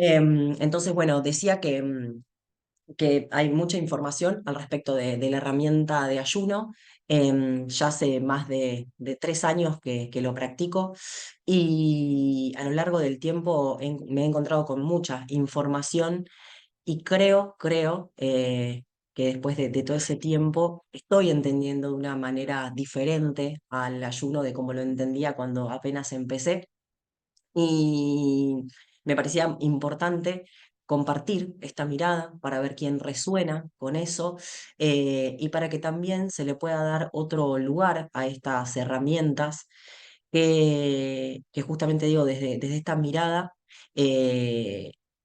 Entonces, bueno, decía que hay mucha información al respecto de la herramienta de ayuno. Ya hace más de 3 años que lo practico y a lo largo del tiempo me he encontrado con mucha información y creo que después de todo ese tiempo estoy entendiendo de una manera diferente al ayuno de como lo entendía cuando apenas empecé. Y me parecía importante compartir esta mirada para ver quién resuena con eso, y para que también se le pueda dar otro lugar a estas herramientas que justamente digo, desde esta mirada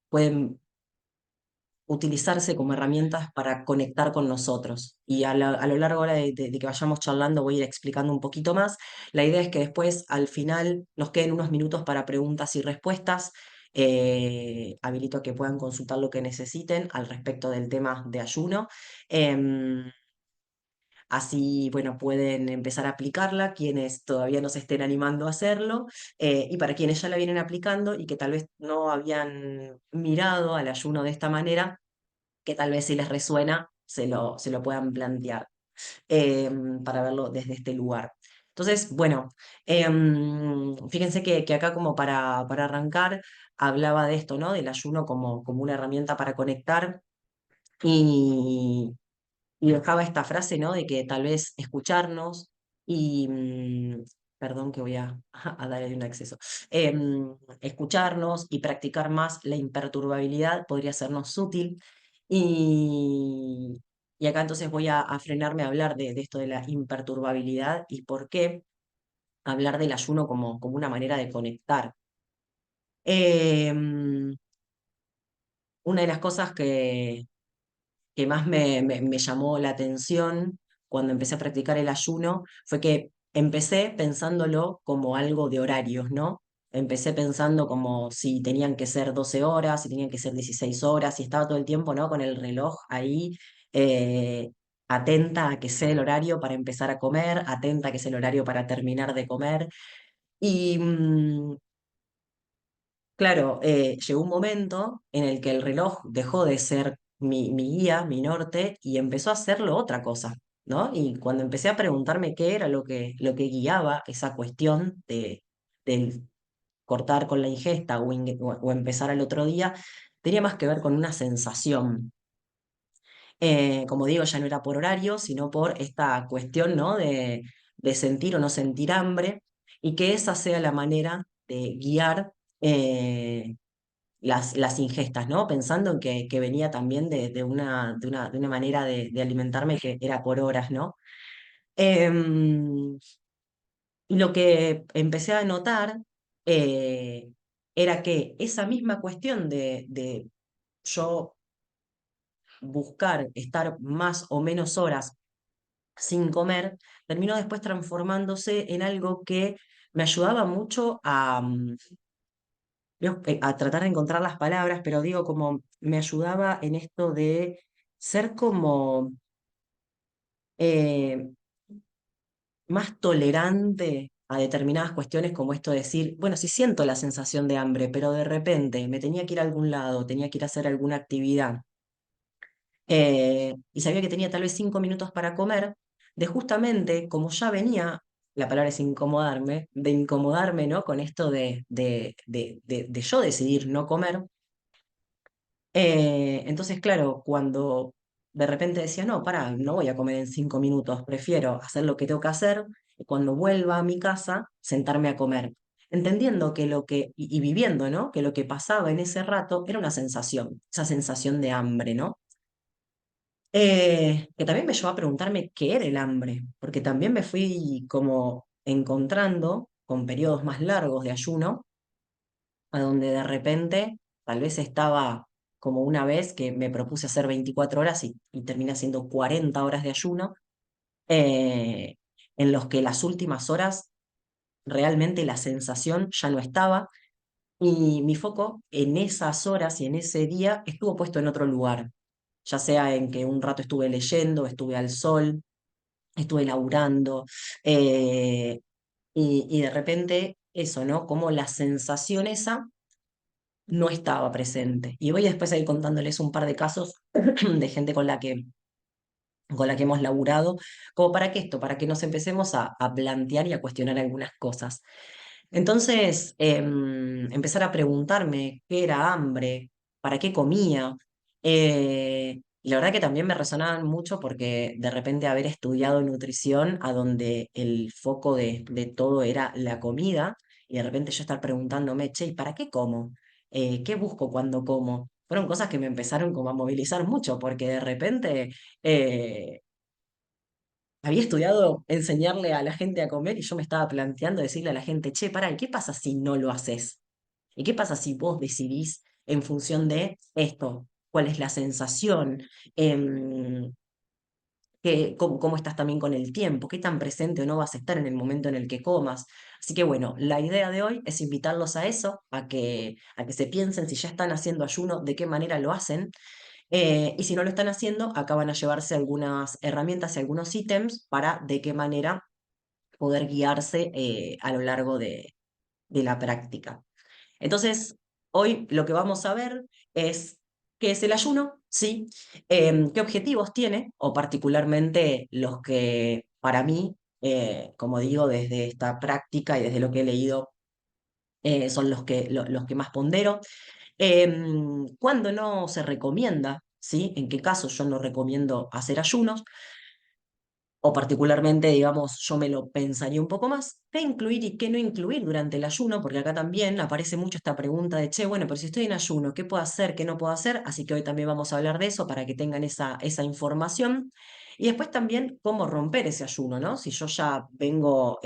pueden utilizarse como herramientas para conectar con nosotros. Y a lo largo ahora de que vayamos charlando voy a ir explicando un poquito más. La idea es que después, al final, nos queden unos minutos para preguntas y respuestas. Habilito a que puedan consultar lo que necesiten al respecto del tema de ayuno. Em, Así, bueno, pueden empezar a aplicarla quienes todavía no se estén animando a hacerlo, y para quienes ya la vienen aplicando y que tal vez no habían mirado al ayuno de esta manera, que tal vez si les resuena, se lo puedan plantear, eh, para verlo desde este lugar. Entonces, bueno, fíjense que acá como para arrancar, hablaba de esto, ¿no? Del ayuno como una herramienta para conectar y, y dejaba esta frase, ¿no? De que tal vez escucharnos y, perdón que voy a, a dar ahí un acceso, escucharnos y practicar más la imperturbabilidad podría sernos útil. Y, y acá entonces voy a frenarme a hablar de esto de la imperturbabilidad y por qué hablar del ayuno como una manera de conectar. Em, una de las cosas que más me llamó la atención cuando empecé a practicar el ayuno fue que empecé pensándolo como algo de horarios, ¿no? Empecé pensando como si tenían que ser 12 horas, si tenían que ser 16 horas, y estaba todo el tiempo, ¿no? Con el reloj ahí, eh, atenta a que sea el horario para empezar a comer, atenta a que sea el horario para terminar de comer. Y claro, llegó un momento en el que el reloj dejó de ser mi guía, mi norte, y empezó a hacerlo otra cosa, ¿no? Y cuando empecé a preguntarme qué era lo que guiaba esa cuestión del cortar con la ingesta o empezar al otro día, tenía más que ver con una sensación. Como digo, ya no era por horario, sino por esta cuestión, ¿no? De sentir o no sentir hambre, y que esa sea la manera de guiar. Las ingestas, ¿no? Pensando en que venía también de una manera de alimentarme que era por horas, ¿no? Y lo que empecé a notar, eh, era que esa misma cuestión de yo buscar estar más o menos horas sin comer, terminó después transformándose en algo que me ayudaba mucho a tratar de encontrar las palabras, pero digo, como me ayudaba en esto de ser como, eh, más tolerante a determinadas cuestiones, como esto de decir, bueno, sí siento la sensación de hambre, pero de repente me tenía que ir a algún lado, tenía que ir a hacer alguna actividad, y sabía que tenía tal vez 5 minutos para comer, de justamente, como ya venía, la palabra es incomodarme, de incomodarme, ¿no? Con esto de yo decidir no comer. Entonces, claro, cuando de repente decía, no, pará, no voy a comer en 5 minutos, prefiero hacer lo que tengo que hacer y cuando vuelva a mi casa, sentarme a comer. Entendiendo y viviendo, ¿no? Que lo que pasaba en ese rato era una sensación, esa sensación de hambre, ¿no? Que también me llevó a preguntarme qué era el hambre, porque también me fui como encontrando con periodos más largos de ayuno, a donde de repente tal vez estaba como una vez que me propuse hacer 24 horas y terminé haciendo 40 horas de ayuno, eh, en los que las últimas horas realmente la sensación ya no estaba y mi foco en esas horas y en ese día estuvo puesto en otro lugar, ya sea en que un rato estuve leyendo, estuve al sol, estuve laburando, y de repente eso, ¿no? Como la sensación esa no estaba presente. Y voy después a ir contándoles un par de casos de gente con la que hemos laburado, como para que esto, para que nos empecemos a plantear y a cuestionar algunas cosas. Entonces, empezar a preguntarme qué era hambre, para qué comía. Y la verdad que también me resonaban mucho porque de repente haber estudiado nutrición, a donde el foco de todo era la comida, y de repente yo estar preguntándome, che, ¿y para qué como? ¿Qué busco cuando como? Fueron cosas que me empezaron como a movilizar mucho, porque de repente eh, había estudiado enseñarle a la gente a comer y yo me estaba planteando decirle a la gente, che, pará, ¿y qué pasa si no lo haces? ¿Y qué pasa si vos decidís en función de esto? ¿Cuál es la sensación? Em, cómo estás también con el tiempo? ¿Qué tan presente o no vas a estar en el momento en el que comas? Así que bueno, la idea de hoy es invitarlos a eso, a que se piensen si ya están haciendo ayuno, de qué manera lo hacen. Y si no lo están haciendo, acá van a llevarse algunas herramientas y algunos ítems para de qué manera poder guiarse a lo largo de la práctica. Entonces, hoy lo que vamos a ver es qué es el ayuno, ¿sí? Qué objetivos tiene, o particularmente los que para mí, como digo, desde esta práctica y desde lo que he leído, son los que más pondero. ¿Cuándo no se recomienda? ¿Sí? ¿En qué casos yo no recomiendo hacer ayunos? O particularmente, digamos, yo me lo pensaría un poco más, qué incluir y qué no incluir durante el ayuno, porque acá también aparece mucho esta pregunta de, che, bueno, pero si estoy en ayuno, ¿qué puedo hacer, qué no puedo hacer? Así que hoy también vamos a hablar de eso para que tengan esa información. Y después también cómo romper ese ayuno, ¿no? Si yo ya vengo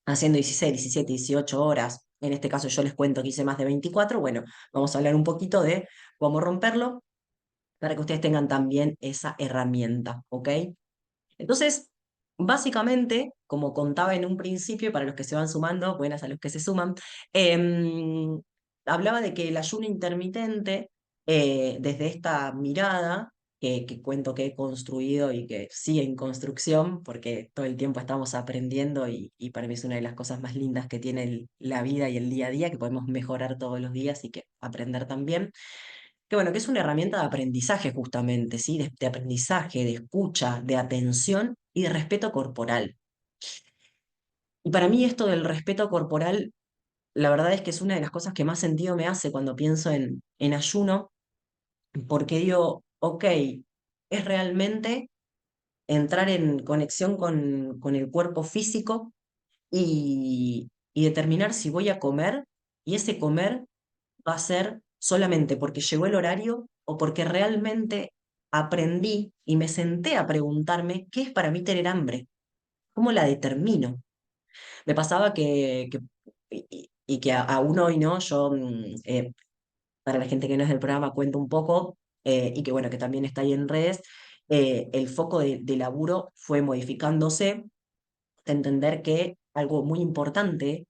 haciendo 16, 17, 18 horas, en este caso yo les cuento que hice más de 24, bueno, vamos a hablar un poquito de cómo romperlo para que ustedes tengan también esa herramienta, ¿ok? Entonces, básicamente, como contaba en un principio, para los que se van sumando, buenas a los que se suman, em, hablaba de que el ayuno intermitente, desde esta mirada, que cuento que he construido y que sigue en construcción, porque todo el tiempo estamos aprendiendo y para mí es una de las cosas más lindas que tiene la vida y el día a día, que podemos mejorar todos los días y que aprender también. Que bueno, que es una herramienta de aprendizaje justamente, ¿sí? De aprendizaje, de escucha, de atención y de respeto corporal. Y para mí esto del respeto corporal, la verdad es que es una de las cosas que más sentido me hace cuando pienso en ayuno, porque digo, ok, es realmente entrar en conexión con el cuerpo físico y determinar si voy a comer, y ese comer va a ser solamente porque llegó el horario o porque realmente aprendí y me senté a preguntarme qué es para mí tener hambre, cómo la determino. Me pasaba y que aún hoy, ¿no? Yo, para la gente que no es del programa, cuento un poco, y que bueno, que también está ahí en redes, el foco de laburo fue modificándose, de entender que algo muy importante,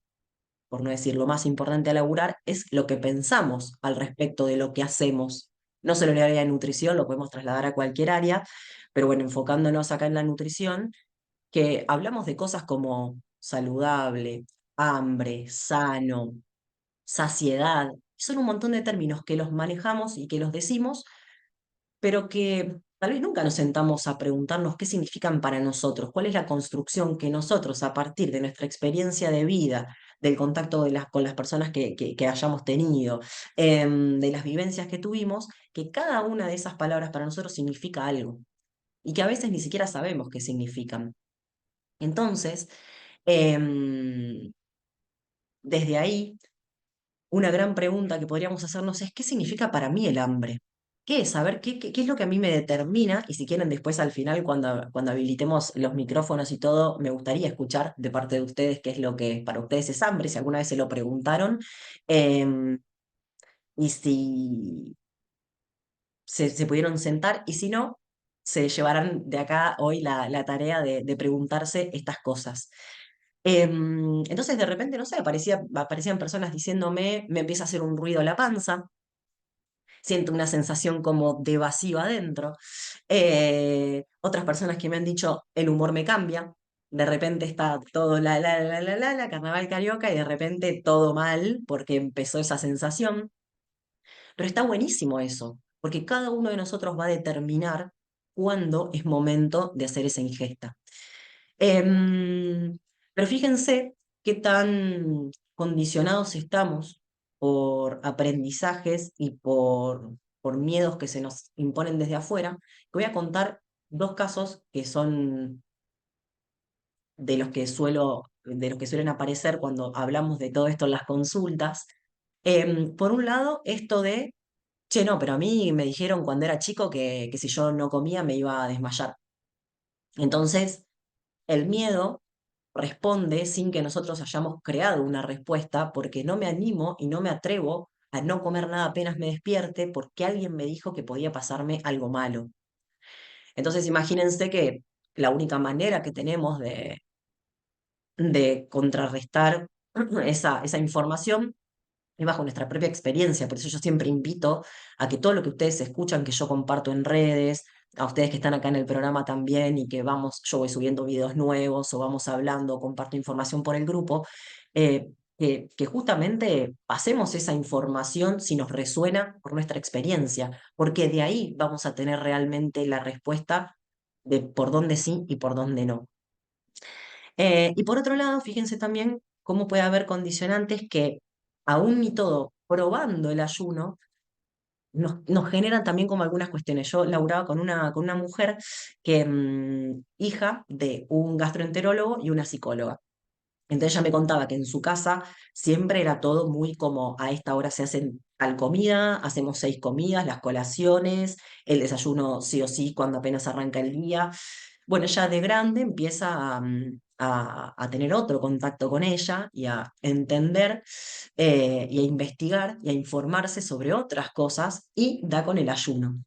por no decir lo más importante a laburar, es lo que pensamos al respecto de lo que hacemos. No solo en el área de nutrición, lo podemos trasladar a cualquier área, pero bueno, enfocándonos acá en la nutrición, que hablamos de cosas como saludable, hambre, sano, saciedad. Son un montón de términos que los manejamos y que los decimos, pero que tal vez nunca nos sentamos a preguntarnos qué significan para nosotros, cuál es la construcción que nosotros, a partir de nuestra experiencia de vida, del contacto con las personas que hayamos tenido, de las vivencias que tuvimos, que cada una de esas palabras para nosotros significa algo y que a veces ni siquiera sabemos qué significan. Entonces, em, desde ahí una gran pregunta que podríamos hacernos es, ¿qué significa para mí el hambre? ¿Qué es? Saber qué es lo que a mí me determina, y si quieren después al final, cuando habilitemos los micrófonos y todo, me gustaría escuchar de parte de ustedes qué es lo que para ustedes es hambre, si alguna vez se lo preguntaron, em, y si se pudieron sentar, y si no, se llevarán de acá hoy la tarea de preguntarse estas cosas. Entonces de repente, no sé, aparecían personas diciéndome, me empieza a hacer un ruido la panza, siento una sensación como de vacío adentro. Otras personas que me han dicho, el humor me cambia. de repente está todo la carnaval carioca y de repente todo mal porque empezó esa sensación. Pero está buenísimo eso, porque cada uno de nosotros va a determinar cuándo es momento de hacer esa ingesta. Em, pero fíjense qué tan condicionados estamos por aprendizajes y por miedos que se nos imponen desde afuera, que voy a contar dos casos que son de los que suelen aparecer cuando hablamos de todo esto en las consultas. Por un lado, esto de, che, no, pero a mí me dijeron cuando era chico que si yo no comía me iba a desmayar. Entonces, el miedo responde sin que nosotros hayamos creado una respuesta, porque no me animo y no me atrevo a no comer nada apenas me despierte, porque alguien me dijo que podía pasarme algo malo. Entonces, imagínense que la única manera que tenemos de contrarrestar esa información es bajo nuestra propia experiencia. Por eso yo siempre invito a que todo lo que ustedes escuchan, que yo comparto en redes, a ustedes que están acá en el programa también y que vamos, yo voy subiendo videos nuevos o vamos hablando, comparto información por el grupo, que justamente pasemos esa información si nos resuena por nuestra experiencia, porque de ahí vamos a tener realmente la respuesta de por dónde sí y por dónde no. Y por otro lado, fíjense también cómo puede haber condicionantes que, aún y todo, probando el ayuno, nos generan también como algunas cuestiones. Yo laburaba con una mujer que, hija de un gastroenterólogo y una psicóloga. Entonces ella me contaba que en su casa siempre era todo muy como a esta hora se hacen tal comida, hacemos 6 comidas, las colaciones, el desayuno sí o sí cuando apenas arranca el día. Bueno, ella de grande empieza a tener otro contacto con ella y a entender y a investigar y a informarse sobre otras cosas y da con el ayuno.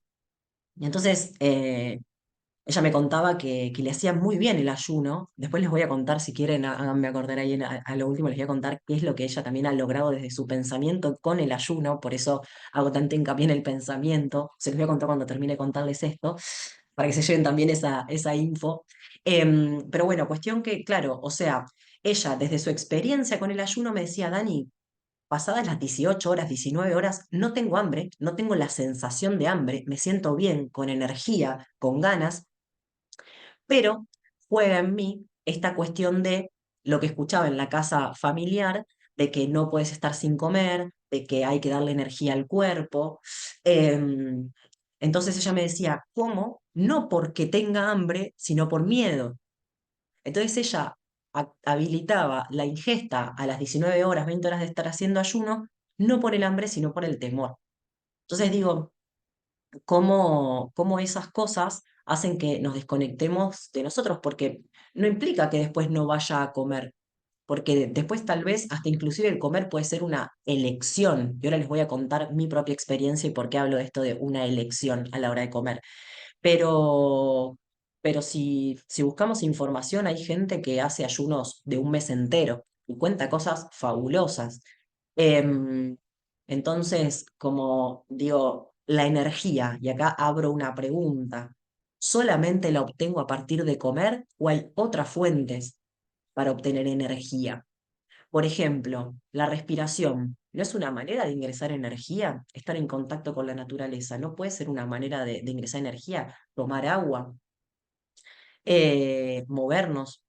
Y entonces ella me contaba que le hacía muy bien el ayuno. Después les voy a contar, si quieren, háganme acordar ahí a lo último, les voy a contar qué es lo que ella también ha logrado desde su pensamiento con el ayuno. Por eso hago tanto hincapié en el pensamiento. Se los voy a contar cuando termine de contarles esto, para que se lleven también esa info. Pero bueno, cuestión que, claro, o sea, ella desde su experiencia con el ayuno me decía, Dani, pasadas las 18 horas, 19 horas, no tengo hambre, no tengo la sensación de hambre, me siento bien, con energía, con ganas, pero juega en mí esta cuestión de lo que escuchaba en la casa familiar, de que no puedes estar sin comer, de que hay que darle energía al cuerpo. Em, entonces ella me decía, ¿cómo? No porque tenga hambre, sino por miedo. Entonces ella habilitaba la ingesta a las 19 horas, 20 horas de estar haciendo ayuno, no por el hambre, sino por el temor. Entonces digo, cómo esas cosas hacen que nos desconectemos de nosotros, porque no implica que después no vaya a comer, porque después tal vez hasta inclusive el comer puede ser una elección. Y ahora les voy a contar mi propia experiencia y por qué hablo de esto de una elección a la hora de comer. Pero, pero si buscamos información, hay gente que hace ayunos de un mes entero y cuenta cosas fabulosas. Em, entonces, como digo, la energía, y acá abro una pregunta, ¿solamente la obtengo a partir de comer o hay otras fuentes para obtener energía? Por ejemplo, la respiración. ¿No es una manera de ingresar energía? Estar en contacto con la naturaleza. ¿No puede ser una manera de ingresar energía? Tomar agua, movernos.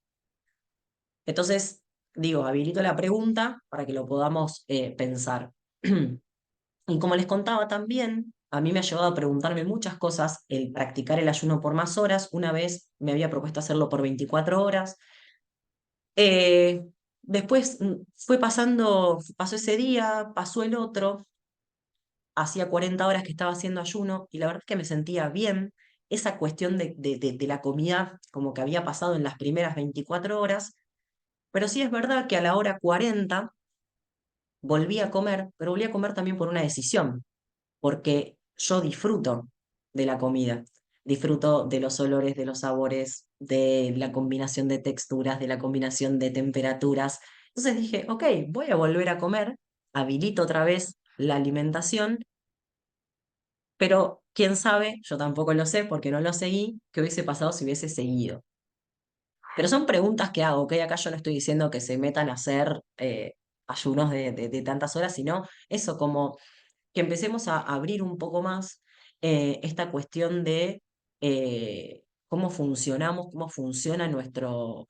Entonces, digo, habilito la pregunta para que lo podamos pensar. Y como les contaba también, a mí me ha llevado a preguntarme muchas cosas el practicar el ayuno por más horas. Una vez me había propuesto hacerlo por 24 horas. Eh, Después pasó ese día, pasó el otro, hacía 40 horas que estaba haciendo ayuno y la verdad es que me sentía bien. Esa cuestión de la comida como que había pasado en las primeras 24 horas, pero sí es verdad que a la hora 40 volví a comer, pero volví a comer también por una decisión, porque yo disfruto de la comida, disfruto de los olores, de los sabores, de la combinación de texturas, de la combinación de temperaturas. Entonces dije, ok, voy a volver a comer, habilito otra vez la alimentación, pero quién sabe, yo tampoco lo sé porque no lo seguí, qué hubiese pasado si hubiese seguido. Pero son preguntas que hago, ¿ok? Acá yo no estoy diciendo que se metan a hacer ayunos de tantas horas, sino eso, como que empecemos a abrir un poco más esta cuestión de cómo funcionamos, cómo funciona nuestro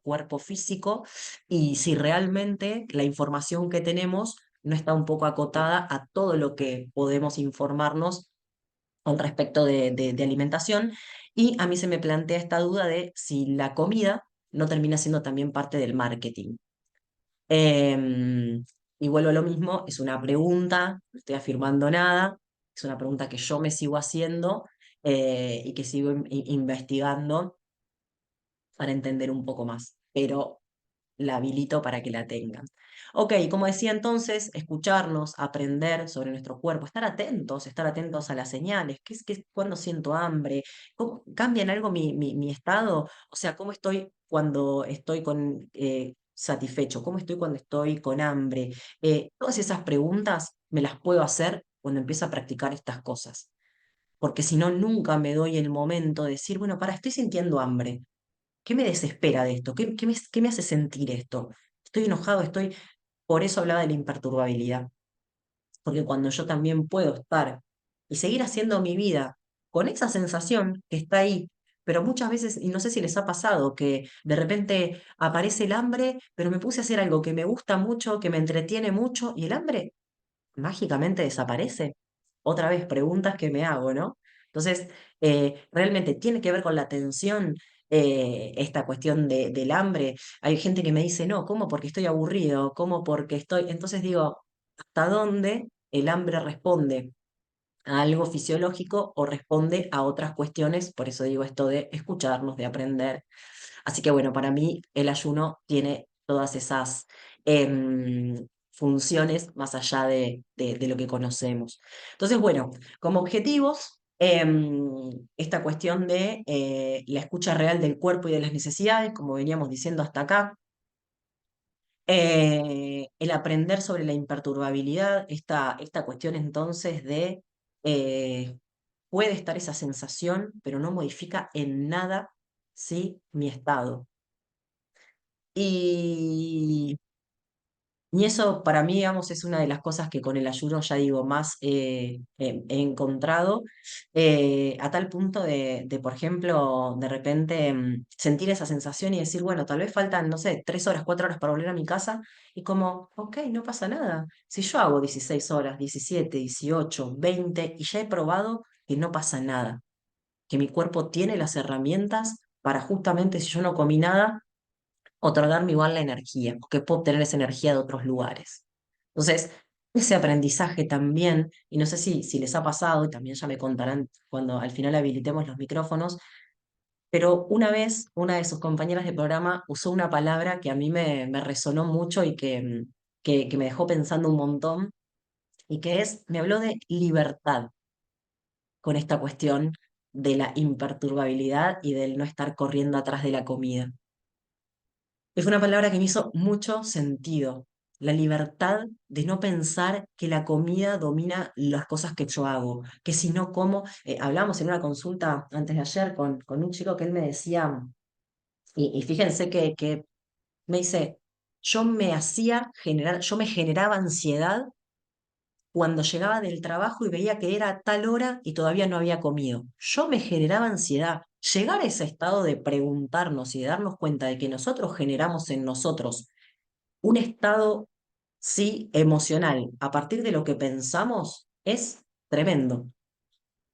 cuerpo físico y si realmente la información que tenemos no está un poco acotada a todo lo que podemos informarnos con respecto de alimentación. Y a mí se me plantea esta duda de si la comida no termina siendo también parte del marketing. Em, y vuelvo a lo mismo, es una pregunta, no estoy afirmando nada, es una pregunta que yo me sigo haciendo y que sigo investigando para entender un poco más, pero la habilito para que la tengan. Ok, como decía entonces, escucharnos, aprender sobre nuestro cuerpo, estar atentos a las señales, cuando siento hambre, cambia en algo mi estado, o sea, cómo estoy cuando estoy satisfecho, cómo estoy cuando estoy con hambre. Todas esas preguntas me las puedo hacer cuando empiezo a practicar estas cosas, porque si no, nunca me doy el momento de decir, bueno, estoy sintiendo hambre. ¿Qué me desespera de esto? ¿Qué me hace sentir esto? Estoy enojado, estoy... Por eso hablaba de la imperturbabilidad, porque cuando yo también puedo estar y seguir haciendo mi vida con esa sensación que está ahí, pero muchas veces, y no sé si les ha pasado, que de repente aparece el hambre, pero me puse a hacer algo que me gusta mucho, que me entretiene mucho, y el hambre mágicamente desaparece. Otra vez, preguntas que me hago, ¿no? Entonces, realmente tiene que ver con la atención esta cuestión del hambre. Hay gente que me dice, no, ¿cómo? Porque estoy aburrido, ¿cómo? Porque estoy... Entonces digo, ¿hasta dónde el hambre responde a algo fisiológico o responde a otras cuestiones? Por eso digo esto de escucharnos, de aprender. Así que bueno, para mí el ayuno tiene todas esas funciones más allá de lo que conocemos. Entonces, bueno, como objetivos, esta cuestión de la escucha real del cuerpo y de las necesidades, como veníamos diciendo hasta acá, el aprender sobre la imperturbabilidad, esta cuestión entonces de puede estar esa sensación, pero no modifica en nada, ¿sí? Mi estado. Y, y eso para mí, digamos, es una de las cosas que con el ayuno, ya digo, más he encontrado, a tal punto por ejemplo, de repente sentir esa sensación y decir, bueno, tal vez faltan, no sé, 3 horas, 4 horas para volver a mi casa, y como, ok, no pasa nada. Si yo hago 16 horas, 17, 18, 20, y ya he probado que no pasa nada, que mi cuerpo tiene las herramientas para justamente, si yo no comí nada, otorgarme igual la energía, porque puedo obtener esa energía de otros lugares. Entonces, ese aprendizaje también, y no sé si les ha pasado, y también ya me contarán cuando al final habilitemos los micrófonos, pero una vez una de sus compañeras de programa usó una palabra que a mí me resonó mucho y que me dejó pensando un montón, y que me habló de libertad con esta cuestión de la imperturbabilidad y del no estar corriendo atrás de la comida. Es una palabra que me hizo mucho sentido. La libertad de no pensar que la comida domina las cosas que yo hago, que si no como, hablamos en una consulta antes de ayer con un chico que él me decía, y fíjense que me dice, yo me generaba ansiedad cuando llegaba del trabajo y veía que era tal hora y todavía no había comido. Yo me generaba ansiedad. Llegar a ese estado de preguntarnos y de darnos cuenta de que nosotros generamos en nosotros un estado, sí, emocional, a partir de lo que pensamos, es tremendo.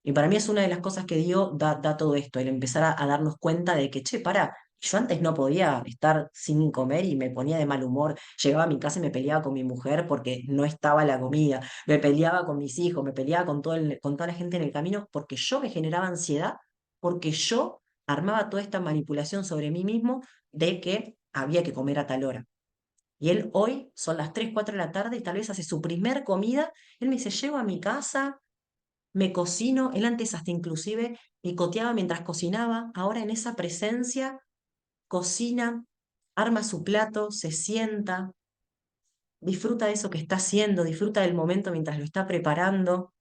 Y para mí es una de las cosas que dio, da todo esto, el empezar a darnos cuenta de que, che, para, yo antes no podía estar sin comer y me ponía de mal humor. Llegaba a mi casa y me peleaba con mi mujer porque no estaba la comida. Me peleaba con mis hijos, me peleaba con toda la gente en el camino porque yo me generaba ansiedad, porque yo armaba toda esta manipulación sobre mí mismo de que había que comer a tal hora. Y él hoy son las 3 4 de la tarde y tal vez hace su primer comida. Él me dice, llego a mi casa, me cocino. Él antes hasta inclusive picoteaba mientras cocinaba. Ahora en esa presencia, cocina, arma su plato, se sienta, disfruta de eso que está haciendo, disfruta del momento mientras lo está preparando.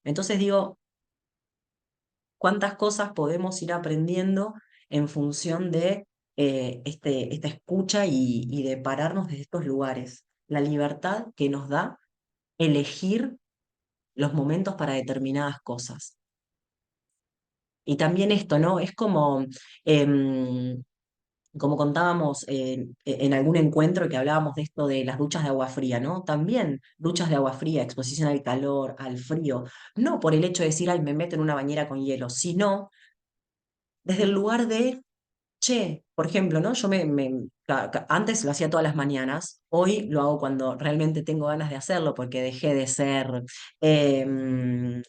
Entonces digo, cuántas cosas podemos ir aprendiendo en función de esta escucha y de pararnos desde estos lugares. La libertad que nos da elegir los momentos para determinadas cosas. Y también esto, ¿no? Es como, como contábamos en algún encuentro que hablábamos de esto de las duchas de agua fría, ¿no? También duchas de agua fría, exposición al calor, al frío, no por el hecho de decir, ay, me meto en una bañera con hielo, sino desde el lugar de, che, por ejemplo, ¿no? Yo antes lo hacía todas las mañanas, hoy lo hago cuando realmente tengo ganas de hacerlo, porque dejé de ser em,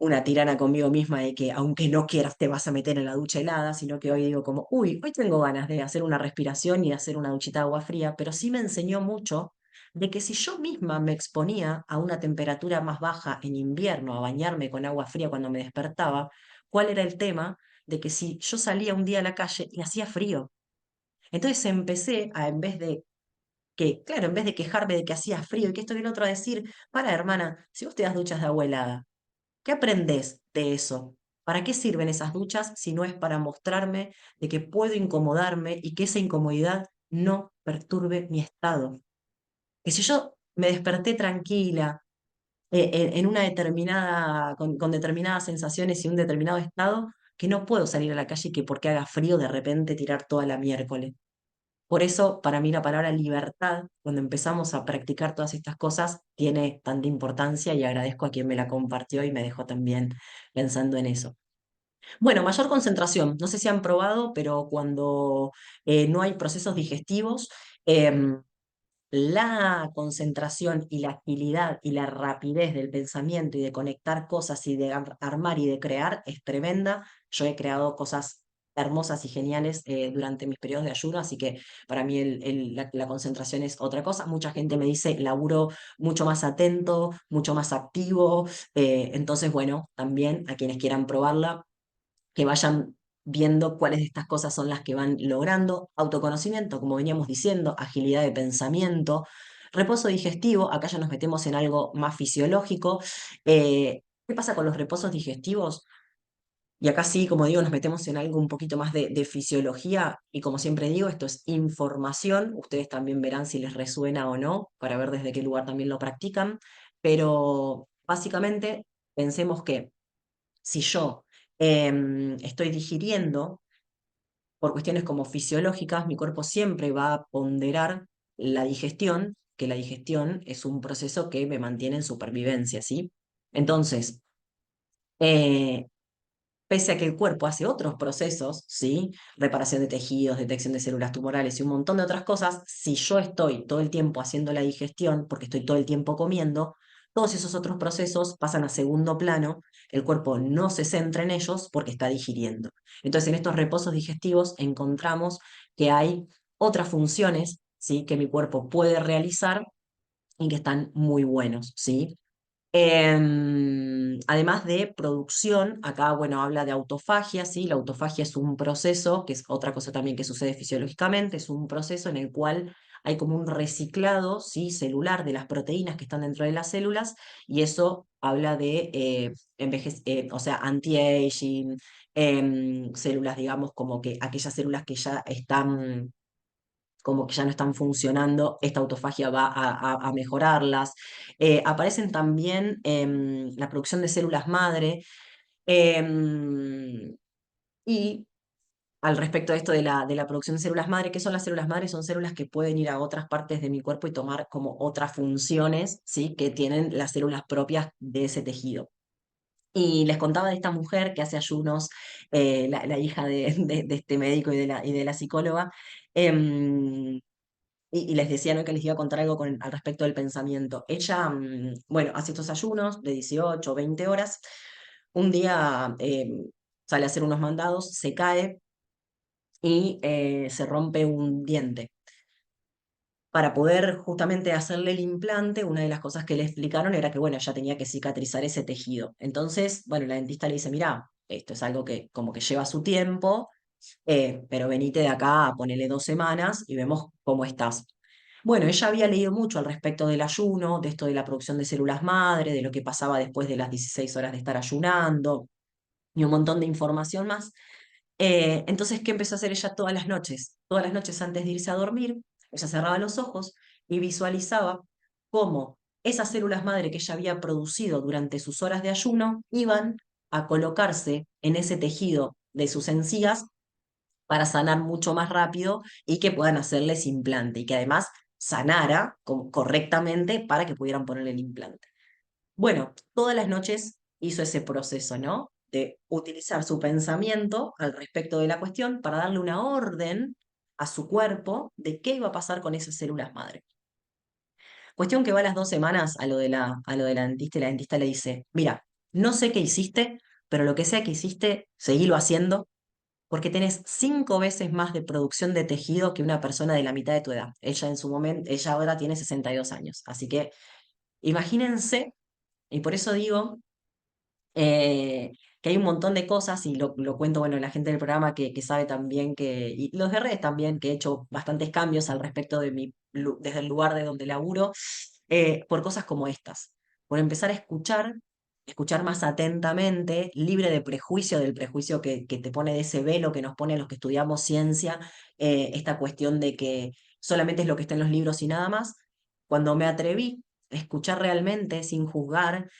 una tirana conmigo misma de que aunque no quieras te vas a meter en la ducha helada, sino que hoy digo como, uy, hoy tengo ganas de hacer una respiración y hacer una duchita de agua fría, pero sí me enseñó mucho de que si yo misma me exponía a una temperatura más baja en invierno, a bañarme con agua fría cuando me despertaba, ¿cuál era el tema? De que si yo salía un día a la calle y hacía frío. Entonces empecé a, en vez de que, claro, en vez de quejarme de que hacía frío y que esto y el otro, a decir, para hermana, si vos te das duchas de agua helada, ¿qué aprendés de eso? ¿Para qué sirven esas duchas si no es para mostrarme de que puedo incomodarme y que esa incomodidad no perturbe mi estado? Que si yo me desperté tranquila, en una determinada, con determinadas sensaciones y un determinado estado, que no puedo salir a la calle y que porque haga frío de repente tirar toda la miércoles. Por eso, para mí, la palabra libertad, cuando empezamos a practicar todas estas cosas, tiene tanta importancia y agradezco a quien me la compartió y me dejó también pensando en eso. Bueno, mayor concentración. No sé si han probado, pero cuando no hay procesos digestivos, em, la concentración y la agilidad y la rapidez del pensamiento y de conectar cosas y de armar y de crear es tremenda. Yo he creado cosas hermosas y geniales durante mis periodos de ayuno, así que para mí la concentración es otra cosa. Mucha gente me dice, laburo mucho más atento, mucho más activo. Entonces, bueno, también a quienes quieran probarla, que vayan viendo cuáles de estas cosas son las que van logrando. Autoconocimiento, como veníamos diciendo, agilidad de pensamiento, reposo digestivo, acá ya nos metemos en algo más fisiológico. ¿Qué pasa con los reposos digestivos? Y acá sí, como digo, nos metemos en algo un poquito más de fisiología y como siempre digo, esto es información, ustedes también verán si les resuena o no, para ver desde qué lugar también lo practican, pero básicamente pensemos que si yo estoy digiriendo por cuestiones como fisiológicas, mi cuerpo siempre va a ponderar la digestión, que la digestión es un proceso que me mantiene en supervivencia, ¿sí? Entonces, eh, pese a que el cuerpo hace otros procesos, ¿sí? Reparación de tejidos, detección de células tumorales y un montón de otras cosas, si yo estoy todo el tiempo haciendo la digestión, porque estoy todo el tiempo comiendo, todos esos otros procesos pasan a segundo plano, el cuerpo no se centra en ellos porque está digiriendo. Entonces, en estos reposos digestivos encontramos que hay otras funciones, ¿sí? Que mi cuerpo puede realizar y que están muy buenos, ¿sí? Además de producción, acá, bueno, habla de autofagia, ¿sí? La autofagia es un proceso, que es otra cosa también que sucede fisiológicamente, es un proceso en el cual hay como un reciclado, ¿sí? Celular de las proteínas que están dentro de las células, y eso habla de o sea, anti-aging, células, digamos, como que aquellas células que ya están como que ya no están funcionando, esta autofagia va a mejorarlas. Aparecen también la producción de células madre. Y al respecto de esto de la producción de células madre, ¿qué son las células madre? Son células que pueden ir a otras partes de mi cuerpo y tomar como otras funciones, ¿sí? Que tienen las células propias de ese tejido. Y les contaba de esta mujer que hace ayunos, la hija de este médico y de la psicóloga. em, y les decía, ¿no? Que les iba a contar algo al respecto del pensamiento. Ella, bueno, hace estos ayunos de 18 o 20 horas. Un día sale a hacer unos mandados, se cae y se rompe un diente. Para poder justamente hacerle el implante, una de las cosas que le explicaron era que, bueno, ella tenía que cicatrizar ese tejido. Entonces, bueno, la dentista le dice, mira, esto es algo que como que lleva su tiempo, pero venite de acá a ponerle 2 semanas y vemos cómo estás. Bueno, ella había leído mucho al respecto del ayuno, de esto de la producción de células madre, de lo que pasaba después de las 16 horas de estar ayunando y un montón de información más. Entonces, ¿qué empezó a hacer ella todas las noches? Todas las noches antes de irse a dormir, ella cerraba los ojos y visualizaba cómo esas células madre que ella había producido durante sus horas de ayuno iban a colocarse en ese tejido de sus encías para sanar mucho más rápido y que puedan hacerles implante y que además sanara correctamente para que pudieran ponerle el implante. Bueno, todas las noches hizo ese proceso, ¿no? De utilizar su pensamiento al respecto de la cuestión para darle una orden a su cuerpo de qué iba a pasar con esas células madre. Cuestión que va a las 2 semanas a lo de la dentista y la dentista le dice, mira, no sé qué hiciste, pero lo que sea que hiciste, seguilo haciendo porque tenés 5 veces más de producción de tejido que una persona de la mitad de tu edad. Ella en su momento, ella ahora tiene 62 años. Así que imagínense, y por eso digo eh, que hay un montón de cosas, y lo cuento, bueno, la gente del programa que sabe también que, y los de redes también, que he hecho bastantes cambios al respecto de desde el lugar de donde laburo, por cosas como estas, por empezar a escuchar más atentamente, libre de prejuicio, del prejuicio que te pone de ese velo que nos pone a los que estudiamos ciencia, esta cuestión de que solamente es lo que está en los libros y nada más. Cuando me atreví a escuchar realmente, sin juzgar,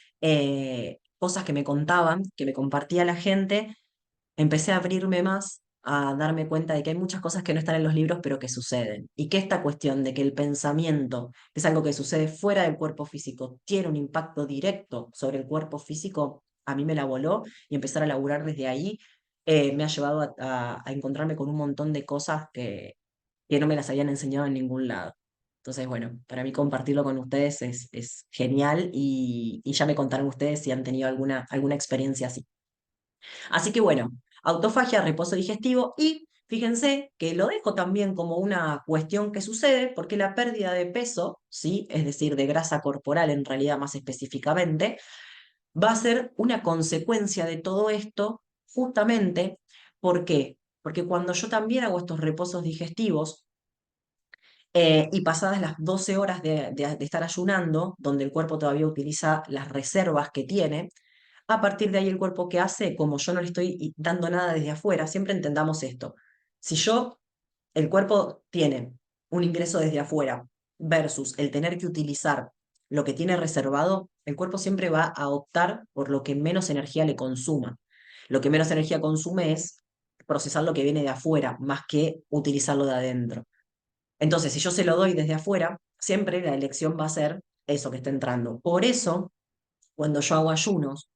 cosas que me contaban, que me compartía la gente, empecé a abrirme más, a darme cuenta de que hay muchas cosas que no están en los libros, pero que suceden. Y que esta cuestión de que el pensamiento, que es algo que sucede fuera del cuerpo físico, tiene un impacto directo sobre el cuerpo físico, a mí me la voló y empezar a laburar desde ahí me ha llevado a encontrarme con un montón de cosas que no me las habían enseñado en ningún lado. Entonces, bueno, para mí compartirlo con ustedes es genial y ya me contaron ustedes si han tenido alguna experiencia así. Así que bueno, autofagia, reposo digestivo y fíjense que lo dejo también como una cuestión que sucede porque la pérdida de peso, ¿sí? Es decir, de grasa corporal en realidad más específicamente, va a ser una consecuencia de todo esto justamente. ¿Por qué? Porque cuando yo también hago estos reposos digestivos, y pasadas las 12 horas de estar ayunando, donde el cuerpo todavía utiliza las reservas que tiene, a partir de ahí el cuerpo que hace, como yo no le estoy dando nada desde afuera, siempre entendamos esto. Si el cuerpo tiene un ingreso desde afuera versus el tener que utilizar lo que tiene reservado, el cuerpo siempre va a optar por lo que menos energía le consuma. Lo que menos energía consume es procesar lo que viene de afuera, más que utilizarlo de adentro. Entonces, si yo se lo doy desde afuera, siempre la elección va a ser eso que está entrando. Por eso, cuando yo hago ayunos,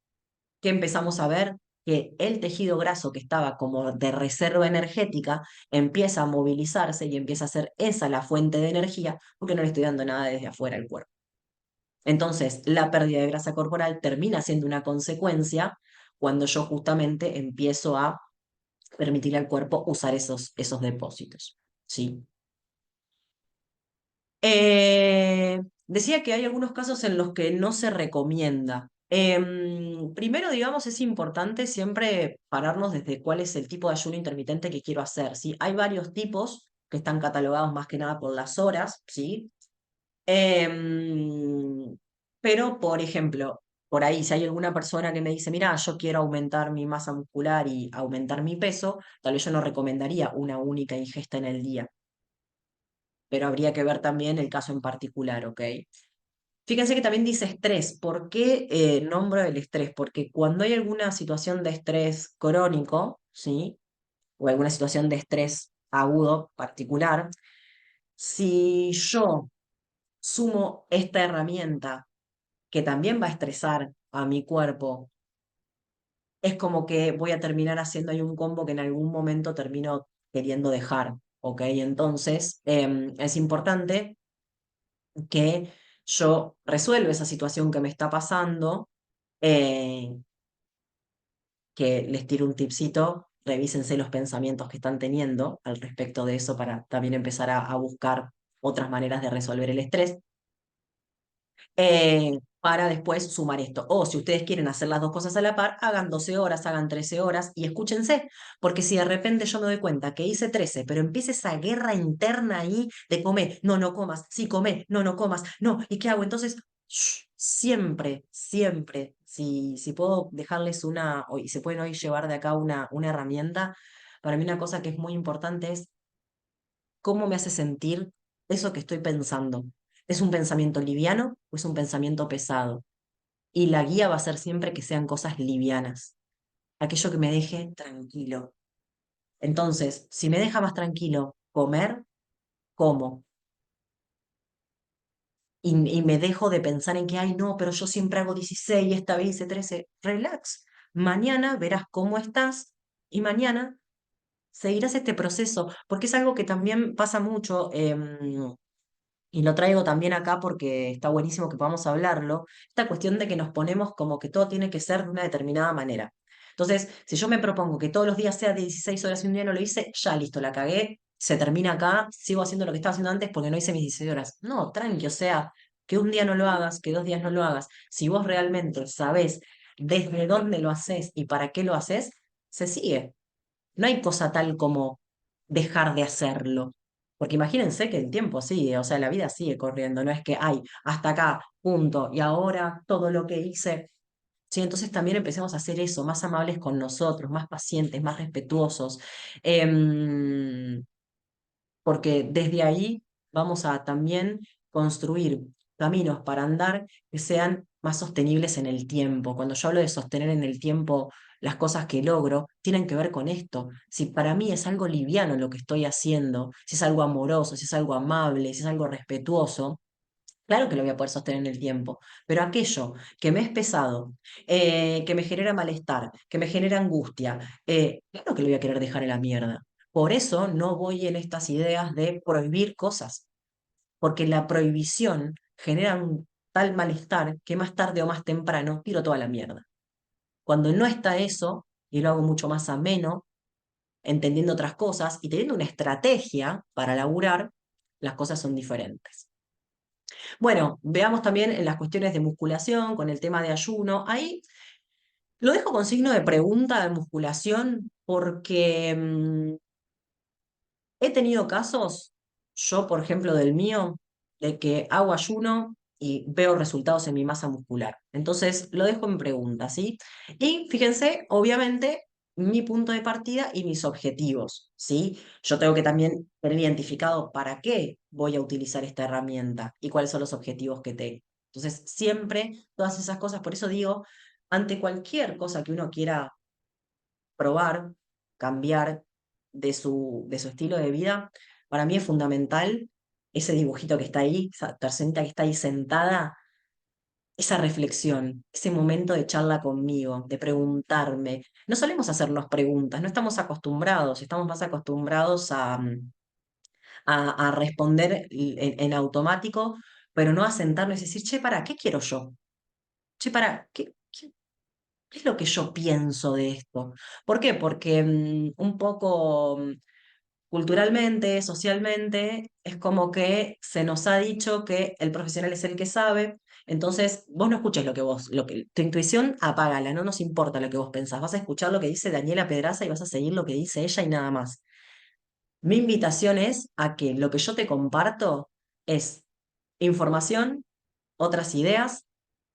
que empezamos a ver que el tejido graso que estaba como de reserva energética empieza a movilizarse y empieza a ser esa la fuente de energía porque no le estoy dando nada desde afuera al cuerpo. Entonces, la pérdida de grasa corporal termina siendo una consecuencia cuando yo justamente empiezo a permitirle al cuerpo usar esos depósitos. ¿Sí? Decía que hay algunos casos en los que no se recomienda. Primero, digamos, es importante siempre pararnos desde cuál es el tipo de ayuno intermitente que quiero hacer, ¿sí? Hay varios tipos que están catalogados más que nada por las horas, ¿sí? Em, pero, por ejemplo, por ahí, si hay alguna persona que me dice, mira, yo quiero aumentar mi masa muscular y aumentar mi peso, tal vez yo no recomendaría una única ingesta en el día, pero habría que ver también el caso en particular, ¿ok? Fíjense que también dice estrés. ¿Por qué nombro el estrés? Porque cuando hay alguna situación de estrés crónico, ¿sí? O alguna situación de estrés agudo particular, si yo sumo esta herramienta que también va a estresar a mi cuerpo, es como que voy a terminar haciendo ahí un combo que en algún momento termino queriendo dejar, ¿ok? Entonces, es importante que yo resuelva esa situación que me está pasando, eh, que les tiro un tipcito, revísense los pensamientos que están teniendo al respecto de eso para también empezar a buscar otras maneras de resolver el estrés, para después sumar esto. O si ustedes quieren hacer las dos cosas a la par, hagan 12 horas, hagan 13 horas y escúchense, porque si de repente yo me doy cuenta que hice 13 pero empieza esa guerra interna ahí de comer, no, no comas, sí come, no, no comas, no, ¿y qué hago? Entonces, siempre, siempre, si puedo dejarles y se pueden hoy llevar de acá una herramienta, para mí una cosa que es muy importante es cómo me hace sentir eso que estoy pensando. ¿Es un pensamiento liviano o es un pensamiento pesado? Y la guía va a ser siempre que sean cosas livianas, aquello que me deje tranquilo. Entonces, si me deja más tranquilo comer, como. Y me dejo de pensar en que, ay, no, pero yo siempre hago 16 y esta vez hice 13. Relax. Mañana verás cómo estás y mañana seguirás este proceso, porque es algo que también pasa mucho. Y lo traigo también acá porque está buenísimo que podamos hablarlo, esta cuestión de que nos ponemos como que todo tiene que ser de una determinada manera. Entonces, si yo me propongo que todos los días sea de 16 horas y un día no lo hice, ya listo, la cagué, se termina acá, sigo haciendo lo que estaba haciendo antes porque no hice mis 16 horas. No, tranqui, o sea, que un día no lo hagas, que 2 días no lo hagas. Si vos realmente sabés desde dónde lo haces y para qué lo haces, se sigue. No hay cosa tal como dejar de hacerlo. Porque imagínense que el tiempo sigue, o sea, la vida sigue corriendo, no es que, ay, hasta acá, punto, y ahora todo lo que hice. Sí, entonces también empecemos a hacer eso, más amables con nosotros, más pacientes, más respetuosos. Em, Porque desde ahí vamos a también construir caminos para andar que sean más sostenibles en el tiempo. Cuando yo hablo de sostener en el tiempo las cosas que logro, tienen que ver con esto. Si para mí es algo liviano lo que estoy haciendo, si es algo amoroso, si es algo amable, si es algo respetuoso, claro que lo voy a poder sostener en el tiempo, pero aquello que me es pesado, que me genera malestar, que me genera angustia, claro que lo voy a querer dejar en la mierda. Por eso no voy en estas ideas de prohibir cosas, porque la prohibición genera un tal malestar que más tarde o más temprano tiro toda la mierda. Cuando no está eso, y lo hago mucho más ameno, entendiendo otras cosas y teniendo una estrategia para laburar, las cosas son diferentes. Bueno, veamos también en las cuestiones de musculación, con el tema de ayuno. Ahí lo dejo con signo de pregunta de musculación porque he tenido casos, yo por ejemplo del mío, de que hago ayuno y veo resultados en mi masa muscular. Entonces lo dejo en pregunta, ¿sí? Y fíjense, obviamente, mi punto de partida y mis objetivos, ¿sí? Yo tengo que también tener identificado para qué voy a utilizar esta herramienta y cuáles son los objetivos que tengo. Entonces, siempre todas esas cosas, por eso digo, ante cualquier cosa que uno quiera probar, cambiar de su estilo de vida, para mí es fundamental ese dibujito que está ahí, esa personita que está ahí sentada, esa reflexión, ese momento de charla conmigo, de preguntarme. No solemos hacernos preguntas, no estamos acostumbrados, estamos más acostumbrados a responder en automático, pero no a sentarnos y decir, che, ¿para qué quiero yo? Che, ¿para qué es lo que yo pienso de esto? ¿Por qué? Porque un poco culturalmente, socialmente, es como que se nos ha dicho que el profesional es el que sabe, entonces vos no escuches tu intuición apágala, no nos importa lo que vos pensás, vas a escuchar lo que dice Daniela Pedraza y vas a seguir lo que dice ella y nada más. Mi invitación es a que lo que yo te comparto es información, otras ideas,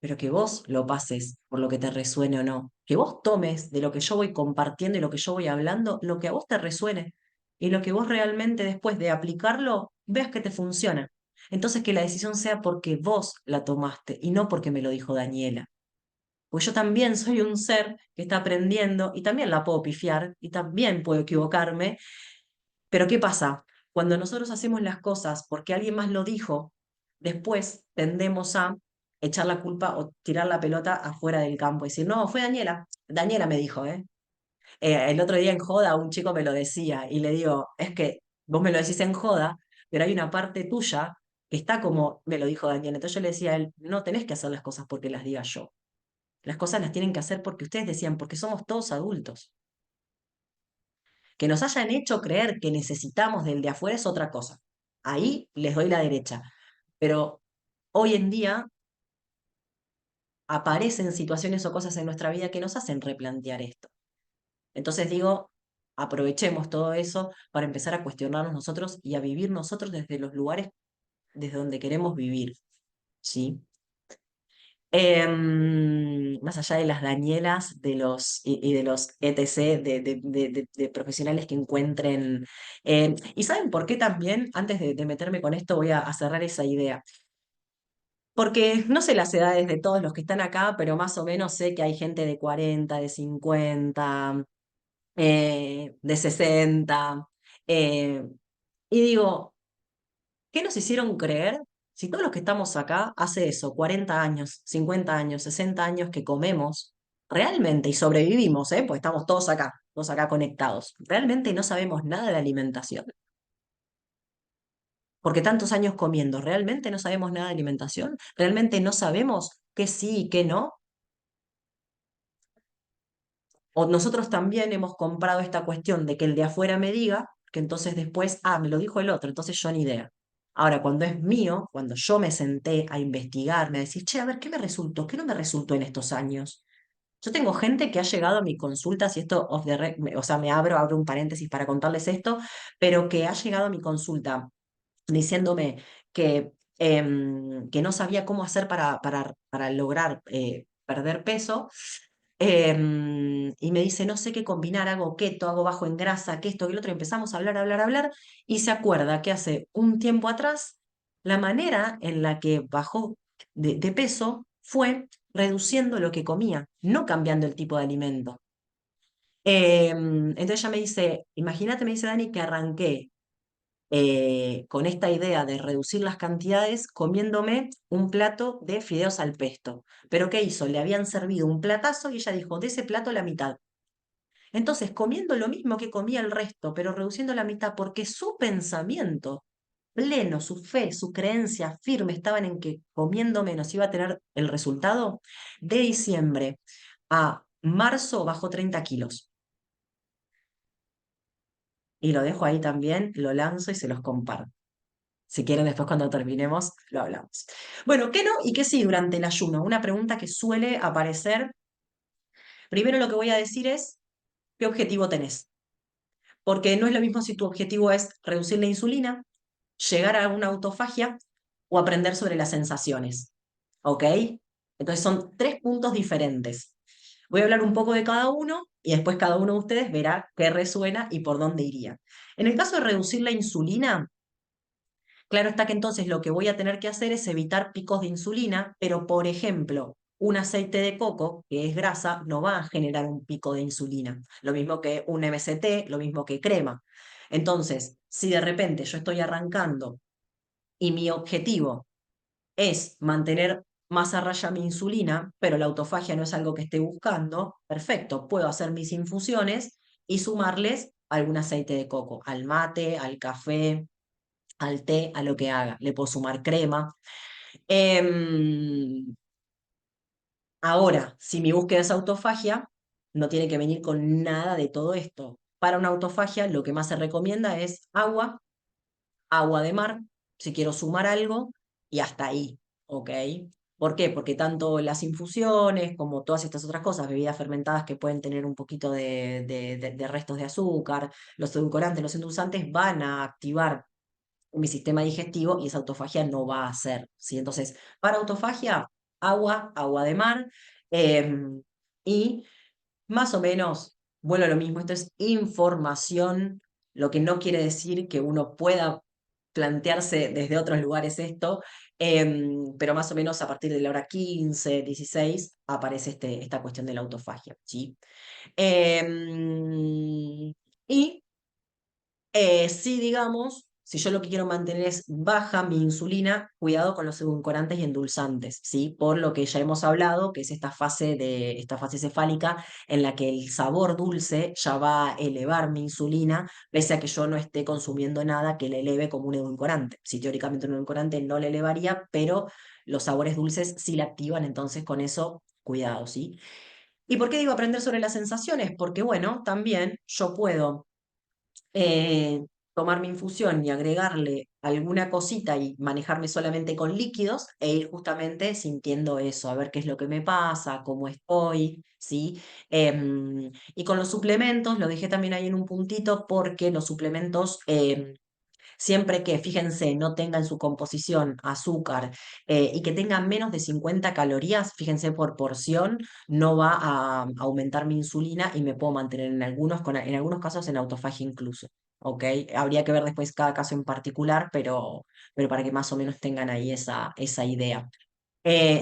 pero que vos lo pases por lo que te resuene o no. Que vos tomes de lo que yo voy compartiendo y lo que yo voy hablando, lo que a vos te resuene y lo que vos realmente después de aplicarlo veas que te funciona. Entonces que la decisión sea porque vos la tomaste y no porque me lo dijo Daniela. Pues yo también soy un ser que está aprendiendo y también la puedo pifiar y también puedo equivocarme, pero ¿qué pasa? Cuando nosotros hacemos las cosas porque alguien más lo dijo, después tendemos a echar la culpa o tirar la pelota afuera del campo y decir, no, fue Daniela. Daniela me dijo, ¿eh? El otro día en joda un chico me lo decía y le digo, es que vos me lo decís en joda, pero hay una parte tuya que está como me lo dijo Daniela. Entonces yo le decía a él, no tenés que hacer las cosas porque las diga yo. Las cosas las tienen que hacer porque ustedes decían, porque somos todos adultos. Que nos hayan hecho creer que necesitamos del de afuera es otra cosa. Ahí les doy la derecha. Pero hoy en día aparecen situaciones o cosas en nuestra vida que nos hacen replantear esto. Entonces digo, aprovechemos todo eso para empezar a cuestionarnos nosotros y a vivir nosotros desde los lugares desde donde queremos vivir, ¿sí? Más allá de las Danielas y de los etc. De profesionales que encuentren. ¿Y saben por qué también? Antes de meterme con esto, voy a cerrar esa idea. Porque no sé las edades de todos los que están acá, pero más o menos sé que hay gente de 40, de 50, de 60. eh, y digo, ¿qué nos hicieron creer? Si todos los que estamos acá hace eso, 40 años, 50 años, 60 años que comemos realmente y sobrevivimos, ¿eh? Pues estamos todos acá conectados. Realmente no sabemos nada de alimentación. Porque tantos años comiendo, ¿realmente no sabemos nada de alimentación? ¿Realmente no sabemos qué sí y qué no? O nosotros también hemos comprado esta cuestión de que el de afuera me diga, que entonces después, me lo dijo el otro, entonces yo ni idea. Ahora, cuando es mío, cuando yo me senté a investigarme, a decir, che, a ver, ¿qué me resultó? ¿Qué no me resultó en estos años? Yo tengo gente que ha llegado a mi consulta, si esto o sea, abro un paréntesis para contarles esto, pero que ha llegado a mi consulta diciéndome que no sabía cómo hacer para lograr perder peso. Y me dice, no sé qué combinar, hago keto, hago bajo en grasa, que esto, que el otro, y empezamos a hablar, hablar, hablar, y se acuerda que hace un tiempo atrás la manera en la que bajó de peso fue reduciendo lo que comía, no cambiando el tipo de alimento. Entonces ella me dice, imagínate, me dice Dani, que arranqué con esta idea de reducir las cantidades comiéndome un plato de fideos al pesto. Pero ¿qué hizo? Le habían servido un platazo y ella dijo, de ese plato la mitad. Entonces, comiendo lo mismo que comía el resto, pero reduciendo la mitad, porque su pensamiento pleno, su fe, su creencia firme estaban en que comiendo menos iba a tener el resultado, de diciembre a marzo bajó 30 kilos. Y lo dejo ahí también, lo lanzo y se los comparto. Si quieren, después cuando terminemos, lo hablamos. Bueno, ¿qué no y qué sí durante el ayuno? Una pregunta que suele aparecer. Primero lo que voy a decir es, ¿qué objetivo tenés? Porque no es lo mismo si tu objetivo es reducir la insulina, llegar a una autofagia o aprender sobre las sensaciones. ¿Ok? Entonces son tres puntos diferentes. Voy a hablar un poco de cada uno y después cada uno de ustedes verá qué resuena y por dónde iría. En el caso de reducir la insulina, claro está que entonces lo que voy a tener que hacer es evitar picos de insulina, pero por ejemplo, un aceite de coco, que es grasa, no va a generar un pico de insulina. Lo mismo que un MCT, lo mismo que crema. Entonces, si de repente yo estoy arrancando y mi objetivo es mantener más a raya mi insulina, pero la autofagia no es algo que esté buscando, perfecto, puedo hacer mis infusiones y sumarles algún aceite de coco, al mate, al café, al té, a lo que haga. Le puedo sumar crema. Em, Ahora, si mi búsqueda es autofagia, no tiene que venir con nada de todo esto. Para una autofagia, lo que más se recomienda es agua, agua de mar, si quiero sumar algo, y hasta ahí, ¿ok? ¿Por qué? Porque tanto las infusiones como todas estas otras cosas, bebidas fermentadas que pueden tener un poquito de restos de azúcar, los edulcorantes, los endulzantes van a activar mi sistema digestivo y esa autofagia no va a hacer, ¿sí? Entonces, para autofagia, agua, agua de mar, y más o menos, vuelvo a lo mismo, esto es información, lo que no quiere decir que uno pueda plantearse desde otros lugares esto, pero más o menos a partir de la hora 15 16 aparece esta cuestión de la autofagia, ¿sí? Y sí, digamos, si yo lo que quiero mantener es baja mi insulina, cuidado con los edulcorantes y endulzantes, ¿sí? Por lo que ya hemos hablado, que es esta fase cefálica en la que el sabor dulce ya va a elevar mi insulina, pese a que yo no esté consumiendo nada que le eleve como un edulcorante. Si teóricamente un edulcorante no le elevaría, pero los sabores dulces sí la activan, entonces con eso, cuidado, ¿sí? ¿Y por qué digo aprender sobre las sensaciones? Porque, bueno, también yo puedo eh, tomar mi infusión y agregarle alguna cosita y manejarme solamente con líquidos e ir justamente sintiendo eso, a ver qué es lo que me pasa, cómo estoy, ¿sí? Y con los suplementos, lo dejé también ahí en un puntito porque los suplementos siempre que, fíjense, no tenga en su composición azúcar y que tenga menos de 50 calorías, fíjense por porción, no va a aumentar mi insulina y me puedo mantener en algunos casos en autofagia incluso. ¿Ok? Habría que ver después cada caso en particular, pero para que más o menos tengan ahí esa idea.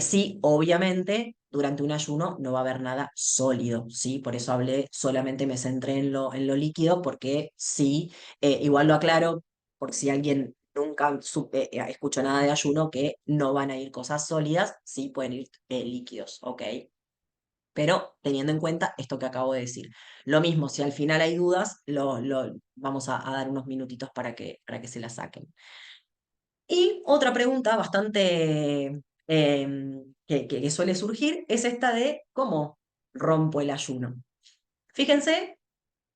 Sí, obviamente, durante un ayuno no va a haber nada sólido, ¿sí? Por eso hablé, solamente me centré en lo líquido, porque sí, igual lo aclaro, por si alguien nunca escuchó nada de ayuno, que no van a ir cosas sólidas, sí pueden ir líquidos, ¿ok? Pero teniendo en cuenta esto que acabo de decir. Lo mismo, si al final hay dudas, vamos a dar unos minutitos para que se las saquen. Y otra pregunta bastante que suele surgir es esta de cómo rompo el ayuno. Fíjense,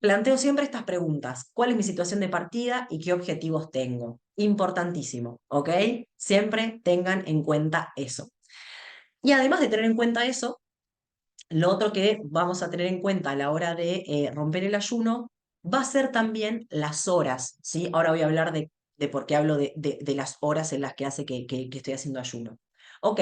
planteo siempre estas preguntas. ¿Cuál es mi situación de partida y qué objetivos tengo? Importantísimo, ¿ok? Siempre tengan en cuenta eso. Y además de tener en cuenta eso, lo otro que vamos a tener en cuenta a la hora de romper el ayuno va a ser también las horas, ¿sí? Ahora voy a hablar de por qué hablo de las horas en las que hace que estoy haciendo ayuno. Ok,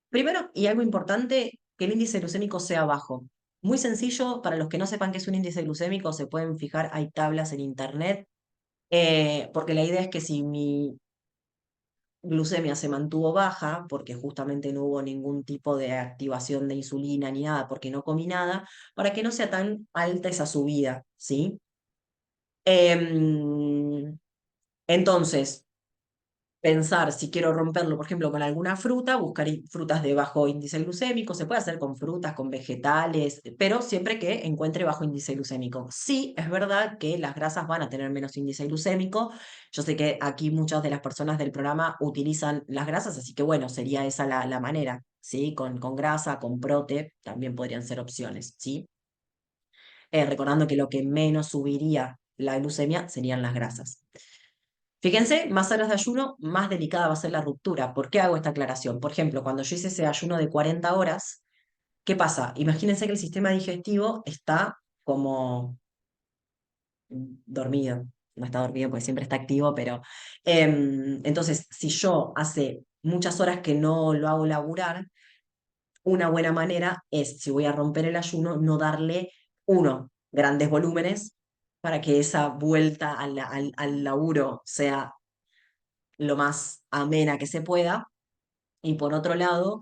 primero y algo importante, que el índice glucémico sea bajo. Muy sencillo, para los que no sepan qué es un índice glucémico, se pueden fijar, hay tablas en internet, porque la idea es que si mi glucemia se mantuvo baja, porque justamente no hubo ningún tipo de activación de insulina ni nada, porque no comí nada, para que no sea tan alta esa subida, ¿sí? Em, entonces, pensar si quiero romperlo, por ejemplo, con alguna fruta, buscar frutas de bajo índice glucémico, se puede hacer con frutas, con vegetales, pero siempre que encuentre bajo índice glucémico. Sí, es verdad que las grasas van a tener menos índice glucémico. Yo sé que aquí muchas de las personas del programa utilizan las grasas, así que bueno, sería esa la manera, ¿sí? Con grasa, con prote, también podrían ser opciones, ¿sí? Recordando que lo que menos subiría la glucemia serían las grasas. Fíjense, más horas de ayuno, más delicada va a ser la ruptura. ¿Por qué hago esta aclaración? Por ejemplo, cuando yo hice ese ayuno de 40 horas, ¿qué pasa? Imagínense que el sistema digestivo está como dormido. No está dormido porque siempre está activo, pero entonces, si yo hace muchas horas que no lo hago laburar, una buena manera es, si voy a romper el ayuno, no darle, uno, grandes volúmenes para que esa vuelta al laburo sea lo más amena que se pueda. Y por otro lado,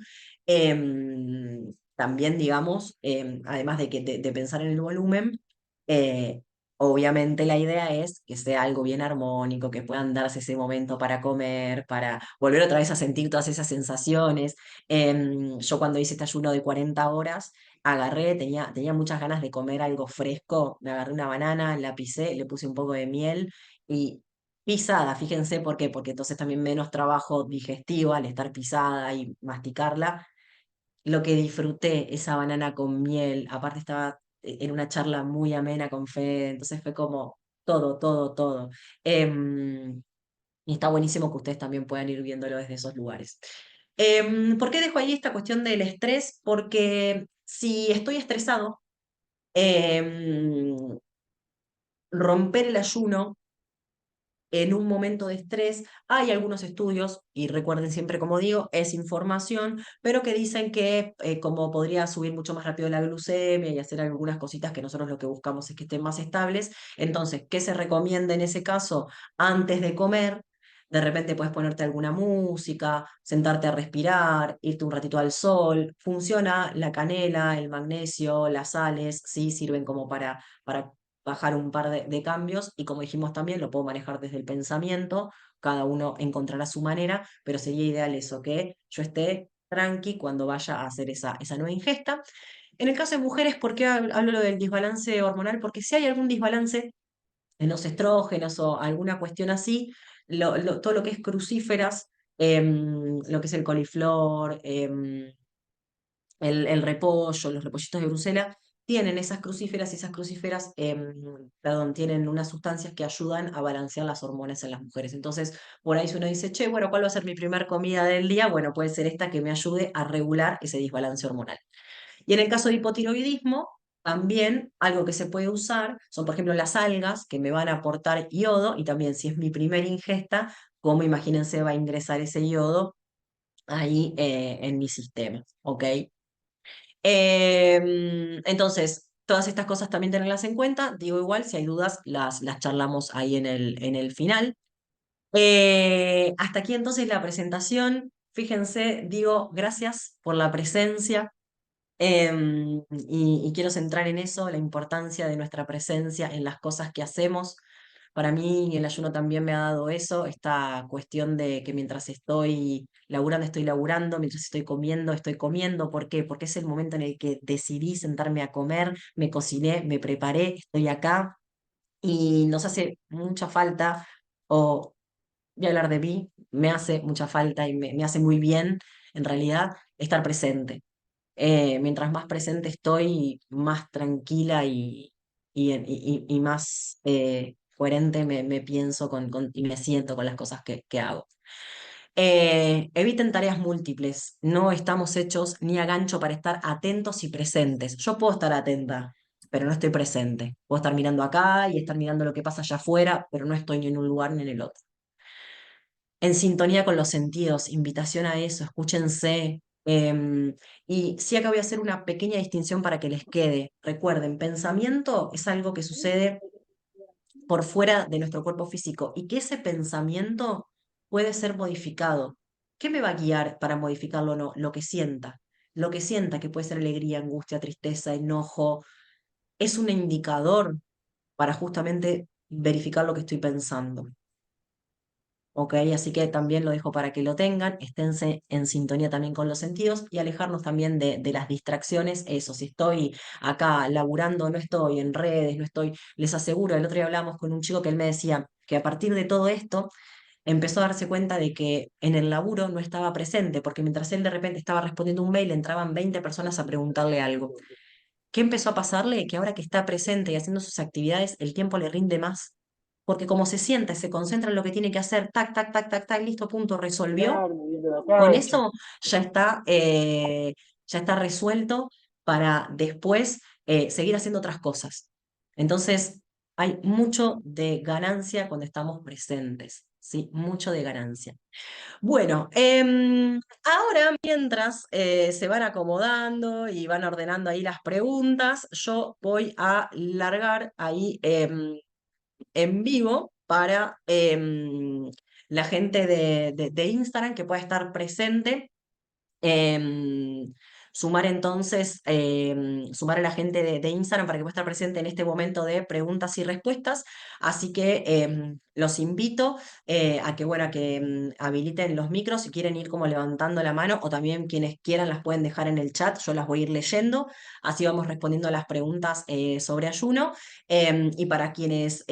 también, digamos, además de pensar en el volumen, eh, obviamente la idea es que sea algo bien armónico, que puedan darse ese momento para comer, para volver otra vez a sentir todas esas sensaciones. Yo cuando hice este ayuno de 40 horas, tenía muchas ganas de comer algo fresco, me agarré una banana, la pisé, le puse un poco de miel y pisada, fíjense por qué, porque entonces también menos trabajo digestivo al estar pisada y masticarla. Lo que disfruté, esa banana con miel, aparte estaba en una charla muy amena con Fede, entonces fue como todo, todo, todo. Y está buenísimo que ustedes también puedan ir viéndolo desde esos lugares. ¿Por qué dejo ahí esta cuestión del estrés? Porque si estoy estresado, em, romper el ayuno en un momento de estrés. Hay algunos estudios, y recuerden siempre, como digo, es información, pero que dicen que como podría subir mucho más rápido la glucemia y hacer algunas cositas que nosotros lo que buscamos es que estén más estables. Entonces, ¿qué se recomienda en ese caso? Antes de comer, de repente puedes ponerte alguna música, sentarte a respirar, irte un ratito al sol. Funciona la canela, el magnesio, las sales, sí, sirven como para bajar un par de cambios y como dijimos también, lo puedo manejar desde el pensamiento, cada uno encontrará su manera, pero sería ideal eso, que yo esté tranqui cuando vaya a hacer esa nueva ingesta. En el caso de mujeres, ¿por qué hablo del desbalance hormonal? Porque si hay algún desbalance en los estrógenos o alguna cuestión así, todo lo que es crucíferas, lo que es el coliflor, el repollo, los repollitos de Bruselas, tienen esas crucíferas y esas crucíferas, perdón, tienen unas sustancias que ayudan a balancear las hormonas en las mujeres. Entonces, por ahí si uno dice, che, bueno, ¿cuál va a ser mi primer comida del día? Bueno, puede ser esta que me ayude a regular ese desbalance hormonal. Y en el caso de hipotiroidismo, También algo que se puede usar son, por ejemplo, las algas que me van a aportar yodo y también si es mi primera ingesta, cómo imagínense va a ingresar ese yodo ahí en mi sistema, ¿ok? Entonces, todas estas cosas también tenerlas en cuenta. Digo igual, si hay dudas, las charlamos ahí en el final. Hasta aquí entonces la presentación. Fíjense, digo, gracias por la presencia. Y quiero centrar en eso, la importancia de nuestra presencia en las cosas que hacemos. Para mí el ayuno también me ha dado eso, esta cuestión de que mientras estoy laburando, mientras estoy comiendo. ¿Por qué? Porque es el momento en el que decidí sentarme a comer, me cociné, me preparé, estoy acá y nos hace mucha falta, o voy a hablar de mí, me hace mucha falta y me hace muy bien en realidad estar presente. Mientras más presente estoy, más tranquila y más coherente me pienso y me siento con las cosas que hago. Eviten tareas múltiples. No estamos hechos ni a gancho para estar atentos y presentes. Yo puedo estar atenta, pero no estoy presente. Puedo estar mirando acá y estar mirando lo que pasa allá afuera, pero no estoy ni en un lugar ni en el otro. En sintonía con los sentidos, invitación a eso, escúchense. Y sí, acá voy a hacer una pequeña distinción para que les quede. Recuerden, pensamiento es algo que sucede por fuera de nuestro cuerpo físico y que ese pensamiento puede ser modificado. ¿Qué me va a guiar para modificarlo o no? Lo que sienta. Lo que sienta, que puede ser alegría, angustia, tristeza, enojo, es un indicador para justamente verificar lo que estoy pensando. ¿Ok? Así que también lo dejo para que lo tengan, esténse en sintonía también con los sentidos y alejarnos también de las distracciones. Eso, si estoy acá laburando, no estoy en redes, no estoy, les aseguro, el otro día hablamos con un chico que él me decía que a partir de todo esto empezó a darse cuenta de que en el laburo no estaba presente, porque mientras él de repente estaba respondiendo un mail, entraban 20 personas a preguntarle algo. ¿Qué empezó a pasarle? Que ahora que está presente y haciendo sus actividades, el tiempo le rinde más. Porque como se sienta y se concentra en lo que tiene que hacer, tac, tac, tac, tac, tac, listo, punto, resolvió. Claro, viendo la Con cancha. eso ya está resuelto para después seguir haciendo otras cosas. Entonces, hay mucho de ganancia cuando estamos presentes, ¿sí? Mucho de ganancia. Bueno, ahora mientras se van acomodando y van ordenando ahí las preguntas, yo voy a largar ahí en vivo para la gente de Instagram que pueda estar presente. Em, Sumar entonces, sumar a la gente de Instagram para que pueda estar presente en este momento de preguntas y respuestas. Así que los invito a que, bueno, a que habiliten los micros si quieren ir como levantando la mano o también quienes quieran las pueden dejar en el chat, yo las voy a ir leyendo. Así vamos respondiendo a las preguntas sobre ayuno. Y para quienes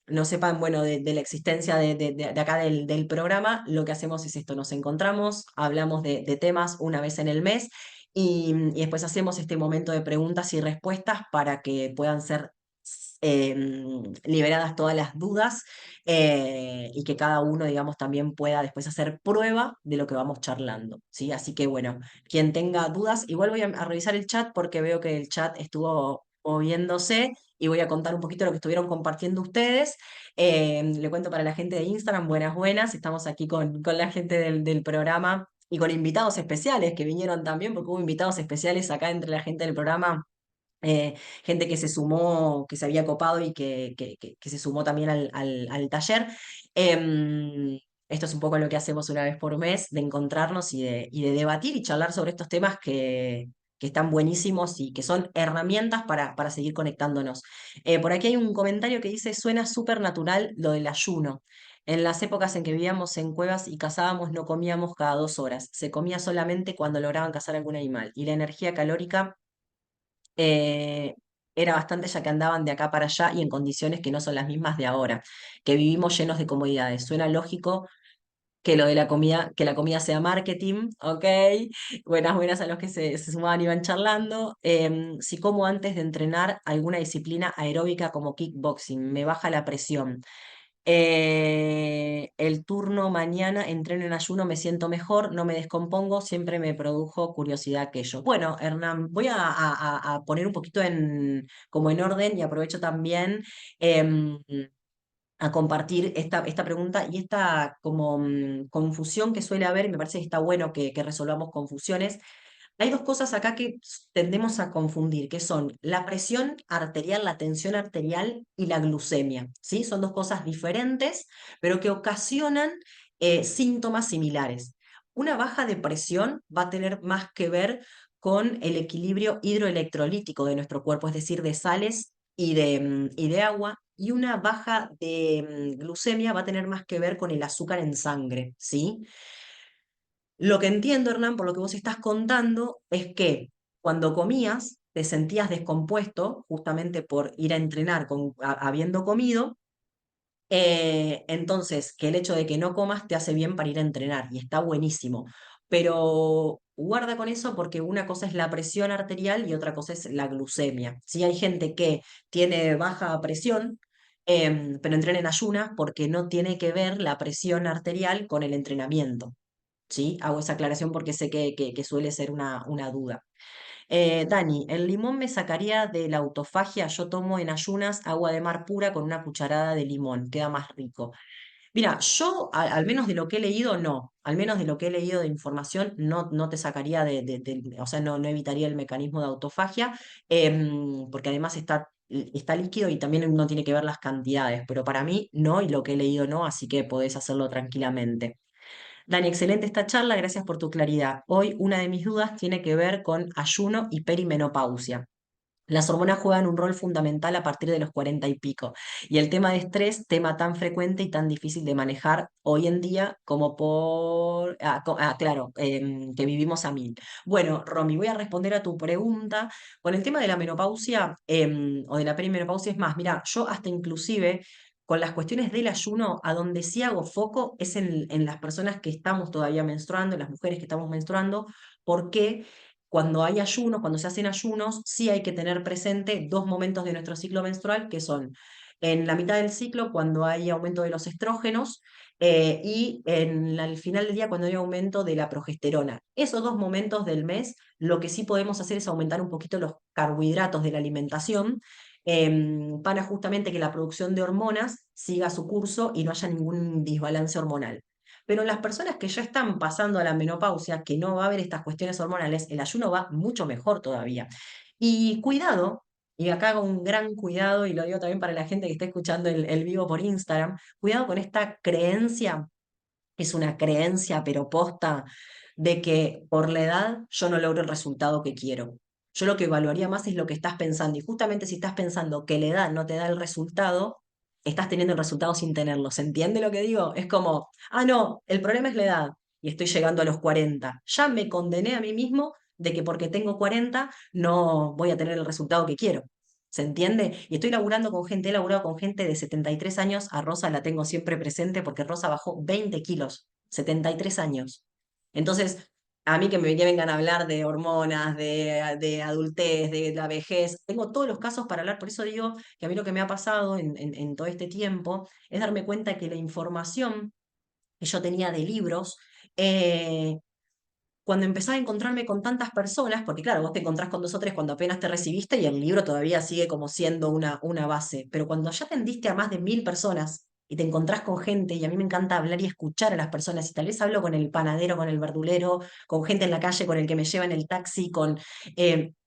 no sepan, bueno, de la existencia de acá del programa, lo que hacemos es esto, nos encontramos, hablamos de temas una vez en el mes y después hacemos este momento de preguntas y respuestas para que puedan ser liberadas todas las dudas y que cada uno, digamos, también pueda después hacer prueba de lo que vamos charlando, ¿sí? Así que, bueno, quien tenga dudas, igual voy a revisar el chat porque veo que el chat estuvo moviéndose y voy a contar un poquito lo que estuvieron compartiendo ustedes. Le cuento para la gente de Instagram, buenas, buenas. Estamos aquí con la gente del programa y con invitados especiales que vinieron también, porque hubo invitados especiales acá entre la gente del programa. Gente que se sumó, que se había copado y que se sumó también al taller. Esto es un poco lo que hacemos una vez por mes, de encontrarnos y de debatir y charlar sobre estos temas que están buenísimos y que son herramientas para seguir conectándonos. Por aquí hay un comentario que dice, suena súper natural lo del ayuno. En las épocas en que vivíamos en cuevas y cazábamos no comíamos cada 2 horas, se comía solamente cuando lograban cazar algún animal y la energía calórica eh, era bastante ya que andaban de acá para allá y en condiciones que no son las mismas de ahora, que vivimos llenos de comodidades. Suena lógico que lo de la comida, que la comida sea marketing, ¿ok? Buenas, buenas a los que se sumaban y iban charlando. Si como antes de entrenar alguna disciplina aeróbica como kickboxing, me baja la presión. El turno mañana, entreno en ayuno, me siento mejor, no me descompongo, siempre me produjo curiosidad aquello. Bueno, Hernán, voy a poner un poquito como en orden y aprovecho también em, a compartir esta pregunta y esta como confusión que suele haber, y me parece que está bueno que resolvamos confusiones. Hay dos cosas acá que tendemos a confundir, que son la presión arterial, la tensión arterial y la glucemia, ¿sí? Son dos cosas diferentes, pero que ocasionan síntomas similares. Una baja de presión va a tener más que ver con el equilibrio hidroelectrolítico de nuestro cuerpo, es decir, de sales y de agua, y una baja de glucemia va a tener más que ver con el azúcar en sangre, ¿sí? Lo que entiendo, Hernán, por lo que vos estás contando, es que cuando comías te sentías descompuesto justamente por ir a entrenar habiendo comido, entonces que el hecho de que no comas te hace bien para ir a entrenar y está buenísimo. Pero guarda con eso porque una cosa es la presión arterial y otra cosa es la glucemia. Sí, hay gente que tiene baja presión, pero entrena en ayunas porque no tiene que ver la presión arterial con el entrenamiento. ¿Sí? Hago esa aclaración porque sé que suele ser una duda. Dani, el limón me sacaría de la autofagia. Yo tomo en ayunas agua de mar pura con una cucharada de limón, queda más rico. Mira, yo al menos de lo que he leído, no. Al menos de lo que he leído de información, no te sacaría o sea, no evitaría el mecanismo de autofagia, porque además está líquido y también uno tiene que ver las cantidades, pero para mí no, y lo que he leído no, así que podés hacerlo tranquilamente. Dani, excelente esta charla, gracias por tu claridad. Hoy una de mis dudas tiene que ver con ayuno y perimenopausia. Las hormonas juegan un rol fundamental a partir de los 40 y pico. Y el tema de estrés, tema tan frecuente y tan difícil de manejar hoy en día como claro, que vivimos a mil. Bueno, Romy, voy a responder a tu pregunta. Con el tema de la menopausia o de la perimenopausia, es más, mira, yo hasta inclusive con las cuestiones del ayuno, a donde sí hago foco es en las personas que estamos todavía menstruando, en las mujeres que estamos menstruando, porque cuando hay ayunos, cuando se hacen ayunos, sí hay que tener presente dos momentos de nuestro ciclo menstrual, que son en la mitad del ciclo, cuando hay aumento de los estrógenos, y al final del día, cuando hay aumento de la progesterona. Esos dos momentos del mes, lo que sí podemos hacer es aumentar un poquito los carbohidratos de la alimentación, para justamente que la producción de hormonas siga su curso y no haya ningún desbalance hormonal. Pero en las personas que ya están pasando a la menopausia, que no va a haber estas cuestiones hormonales, el ayuno va mucho mejor todavía. Y cuidado, y acá hago un gran cuidado, y lo digo también para la gente que está escuchando el vivo por Instagram, cuidado con esta creencia, es una creencia pero posta, de que por la edad yo no logro el resultado que quiero. Yo lo que evaluaría más es lo que estás pensando, y justamente si estás pensando que la edad no te da el resultado, estás teniendo el resultado sin tenerlo. ¿Se entiende lo que digo? Es como, no, el problema es la edad y estoy llegando a los 40. Ya me condené a mí mismo de que porque tengo 40 no voy a tener el resultado que quiero. ¿Se entiende? Y estoy laburando con gente, he laburado con gente de 73 años, a Rosa la tengo siempre presente porque Rosa bajó 20 kilos, 73 años. Entonces, a mí que vengan a hablar de hormonas, de adultez, de la vejez, tengo todos los casos para hablar, por eso digo que a mí lo que me ha pasado en todo este tiempo es darme cuenta que la información que yo tenía de libros, eh, cuando empezaba a encontrarme con tantas personas, porque claro, vos te encontrás con dos o tres cuando apenas te recibiste y el libro todavía sigue como siendo una base, pero cuando ya atendiste a más de 1000 personas y te encontrás con gente, y a mí me encanta hablar y escuchar a las personas, y tal vez hablo con el panadero, con el verdulero, con gente en la calle, con el que me lleva en el taxi,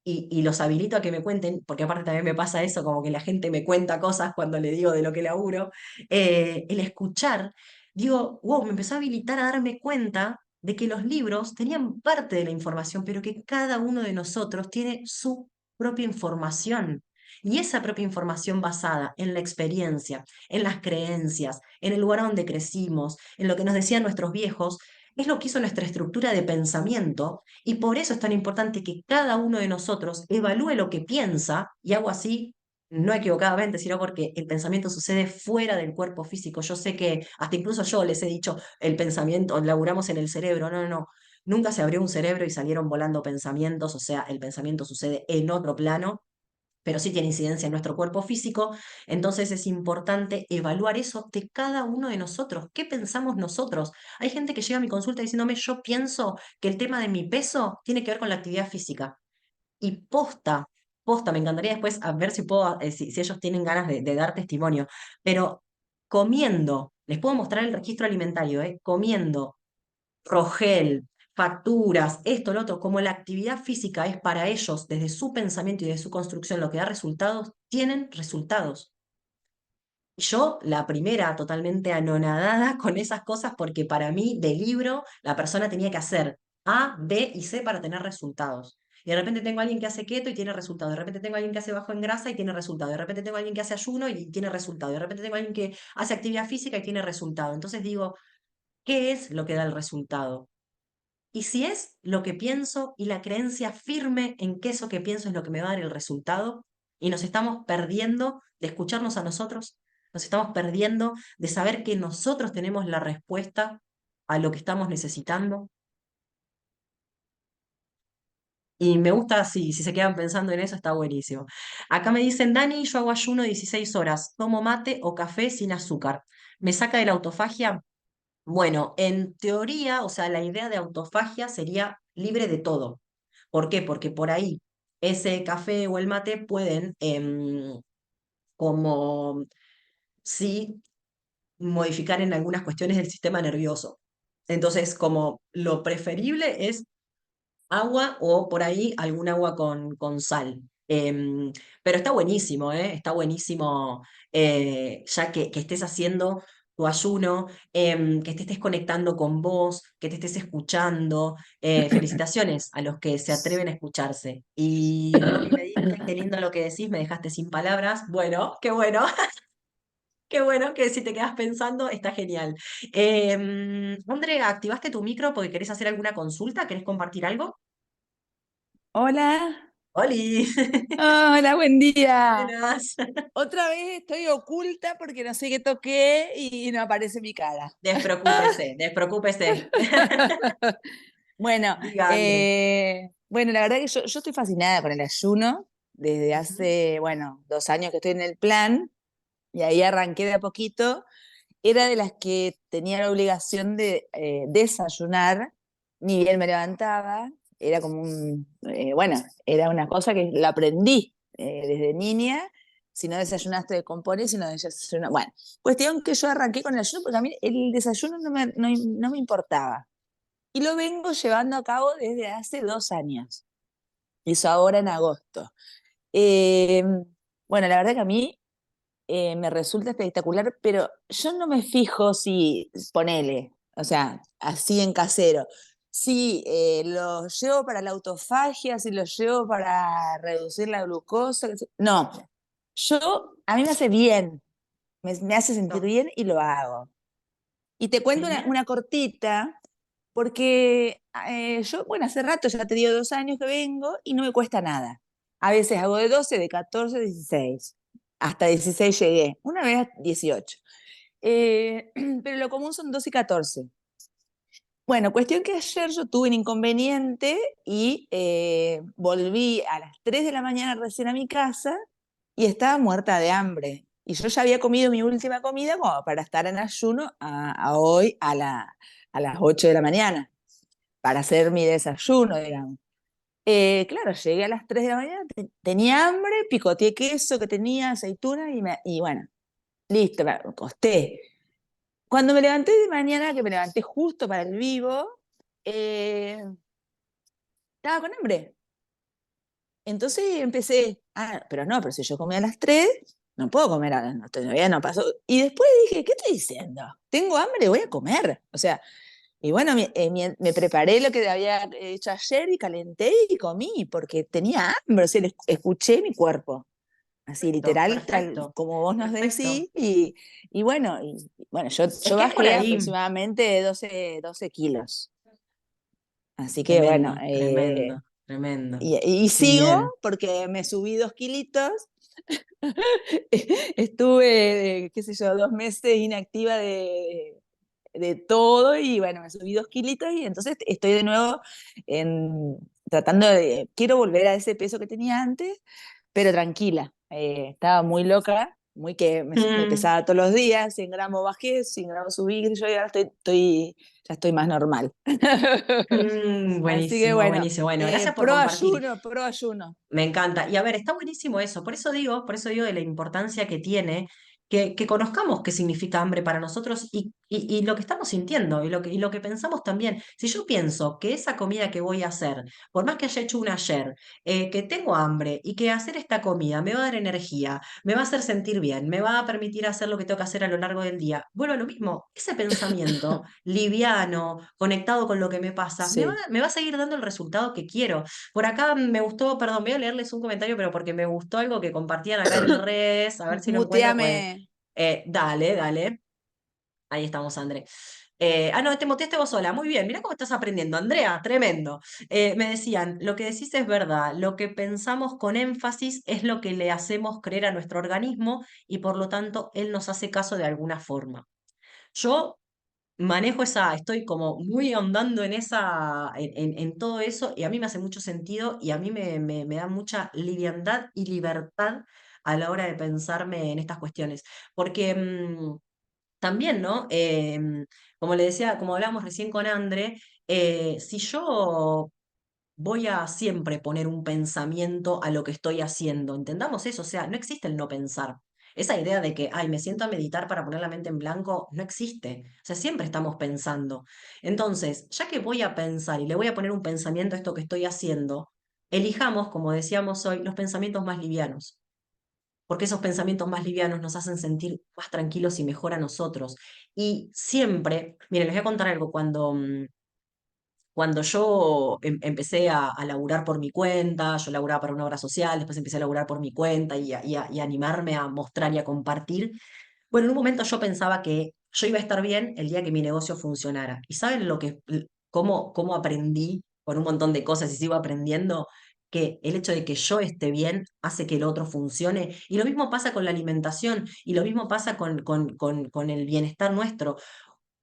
y los habilito a que me cuenten, porque aparte también me pasa eso, como que la gente me cuenta cosas cuando le digo de lo que laburo, el escuchar, digo, wow, me empezó a habilitar a darme cuenta de que los libros tenían parte de la información, pero que cada uno de nosotros tiene su propia información. Y esa propia información basada en la experiencia, en las creencias, en el lugar donde crecimos, en lo que nos decían nuestros viejos, es lo que hizo nuestra estructura de pensamiento, y por eso es tan importante que cada uno de nosotros evalúe lo que piensa, y hago así no equivocadamente, sino porque el pensamiento sucede fuera del cuerpo físico. Yo sé que hasta incluso yo les he dicho, el pensamiento, laburamos en el cerebro, no, no, no. Nunca se abrió un cerebro y salieron volando pensamientos, o sea, el pensamiento sucede en otro plano, pero sí tiene incidencia en nuestro cuerpo físico, entonces es importante evaluar eso de cada uno de nosotros. ¿Qué pensamos nosotros? Hay gente que llega a mi consulta diciéndome, yo pienso que el tema de mi peso tiene que ver con la actividad física. Y posta, me encantaría después a ver si puedo, si ellos tienen ganas de dar testimonio, pero comiendo, les puedo mostrar el registro alimentario, comiendo Rogel, facturas, esto, lo otro, como la actividad física es para ellos, desde su pensamiento y de su construcción, lo que da resultados, tienen resultados. Yo, la primera, totalmente anonadada con esas cosas, porque para mí, de libro, la persona tenía que hacer A, B y C para tener resultados. Y de repente tengo a alguien que hace keto y tiene resultados. De repente tengo a alguien que hace bajo en grasa y tiene resultados. De repente tengo a alguien que hace ayuno y tiene resultados. De repente tengo a alguien que hace actividad física y tiene resultado. Entonces digo, ¿qué es lo que da el resultado? Y si es lo que pienso y la creencia firme en que eso que pienso es lo que me va a dar el resultado, y nos estamos perdiendo de escucharnos a nosotros, nos estamos perdiendo de saber que nosotros tenemos la respuesta a lo que estamos necesitando. Y me gusta, si se quedan pensando en eso, está buenísimo. Acá me dicen, Dani, yo hago ayuno 16 horas, tomo mate o café sin azúcar. ¿Me saca de la autofagia? Bueno, en teoría, o sea, la idea de autofagia sería libre de todo. ¿Por qué? Porque por ahí ese café o el mate pueden, como sí, modificar en algunas cuestiones del sistema nervioso. Entonces, como lo preferible es agua o por ahí algún agua con sal. Pero está buenísimo, ¿eh? Está buenísimo, ya que estés haciendo tu ayuno, que te estés conectando con vos, que te estés escuchando. Felicitaciones a los que se atreven a escucharse. Y Luli me dice, qué lindo lo que decís, me dejaste sin palabras. Bueno, qué bueno. Qué bueno que si te quedas pensando, está genial. Andrea, ¿activaste tu micro porque querés hacer alguna consulta? ¿Querés compartir algo? Hola, ¡Holi! hola, buen día. Buenas. Otra vez estoy oculta porque no sé qué toqué y no aparece mi cara. Despreocúpese, despreocúpese. Bueno, Diga, André. bueno, la verdad que yo estoy fascinada con el ayuno desde Ujú. hace, bueno, 2 años que estoy en el plan y ahí arranqué de a poquito. Era de las que tenía la obligación de desayunar, ni bien me levantaba, era como bueno, era una cosa que la aprendí desde niña, si no desayunaste de compones, si no desayunaste, bueno, cuestión que yo arranqué con el ayuno porque a mí el desayuno no me importaba. Y lo vengo llevando a cabo desde hace 2 años, eso ahora en agosto. Eh, bueno, la verdad que a mí me resulta espectacular, pero yo no me fijo si, ponele, o sea, así en casero, si lo llevo para la autofagia, si lo llevo para reducir la glucosa, no, a mí me hace bien, me hace sentir No. bien y lo hago. Y te cuento Genial. una cortita, porque yo, bueno, hace rato, ya te digo 2 años que vengo y no me cuesta nada. A veces hago de 12, de 14, 16. Hasta 16 llegué. Una vez 18. Eh, pero lo común son 12 y 14. Bueno, cuestión que ayer yo tuve un inconveniente y volví a las 3 de la mañana recién a mi casa y estaba muerta de hambre. Y yo ya había comido mi última comida como para estar en ayuno a hoy a las 8 de la mañana, para hacer mi desayuno, digamos. Claro, llegué a las 3 de la mañana, tenía hambre, picoteé queso que tenía, aceituna y bueno, listo, me acosté. Cuando me levanté de mañana, que me levanté justo para el vivo, eh, estaba con hambre. Entonces empecé, pero no, pero si yo comí a las 3 no puedo comer a las, no, todavía no pasó. Y después dije, ¿qué estoy diciendo? Tengo hambre, voy a comer. O sea, y bueno, me preparé lo que había hecho ayer y calenté y comí porque tenía hambre, o sea, escuché mi cuerpo. Así Perfecto, literal, tal perfecto, como vos nos perfecto. decís, y bueno, Es yo que es por bajé ahí. aproximadamente 12 kilos. Así que bueno, Tremendo, tremendo, tremendo. y Qué sigo bien. porque me subí 2 kilitos. Estuve, qué sé yo, 2 meses inactiva de todo y bueno, me subí 2 kilitos y entonces estoy de nuevo tratando quiero volver a ese peso que tenía antes, pero tranquila. Estaba muy loca, muy que me Mm, pesaba todos los días, 100 gramos bajé, 100 gramos subí, yo ahora ya estoy más normal. Así que buenísimo, bueno, buenísimo. Bueno, gracias por compartir. pro ayuno. Me encanta. Y a ver, está buenísimo eso. Por eso digo de la importancia que tiene que conozcamos qué significa hambre para nosotros y lo que estamos sintiendo y lo que pensamos también. Si yo pienso que esa comida que voy a hacer, por más que haya hecho una ayer, que tengo hambre y que hacer esta comida me va a dar energía, me va a hacer sentir bien, me va a permitir hacer lo que tengo que hacer a lo largo del día, vuelvo a lo mismo. Ese pensamiento liviano, conectado con lo que me pasa, Sí, me va a seguir dando el resultado que quiero. Por acá me gustó, perdón, voy a leerles un comentario, pero porque me gustó algo que compartían acá en redes, a ver si lo encuentro, pues muteame. dale, dale. Ahí estamos, André. No, te muteaste vos sola. Muy bien, mira cómo estás aprendiendo, Andrea, tremendo. Me decían, lo que decís es verdad, lo que pensamos con énfasis es lo que le hacemos creer a nuestro organismo y por lo tanto él nos hace caso de alguna forma. Yo manejo estoy como muy ahondando en en todo eso, y a mí me hace mucho sentido y a mí me da mucha liviandad y libertad a la hora de pensarme en estas cuestiones. Porque también, ¿no? Como le decía, como hablábamos recién con Andre, si yo voy a siempre poner un pensamiento a lo que estoy haciendo. Entendamos eso, o sea, no existe el no pensar. Esa idea de que, ay, me siento a meditar para poner la mente en blanco, no existe. O sea, siempre estamos pensando. Entonces, ya que voy a pensar y le voy a poner un pensamiento a esto que estoy haciendo, elijamos, como decíamos hoy, los pensamientos más livianos. Porque esos pensamientos más livianos nos hacen sentir más tranquilos y mejor a nosotros. Y siempre, miren, les voy a contar algo. Cuando yo empecé a laburar por mi cuenta, yo laburaba para una obra social, después empecé a laburar por mi cuenta y a animarme a mostrar y a compartir. Bueno, en un momento yo pensaba que yo iba a estar bien el día que mi negocio funcionara. ¿Y saben cómo aprendí con un montón de cosas y sigo aprendiendo? Que el hecho de que yo esté bien hace que el otro funcione. Y lo mismo pasa con la alimentación y lo mismo pasa con el bienestar nuestro.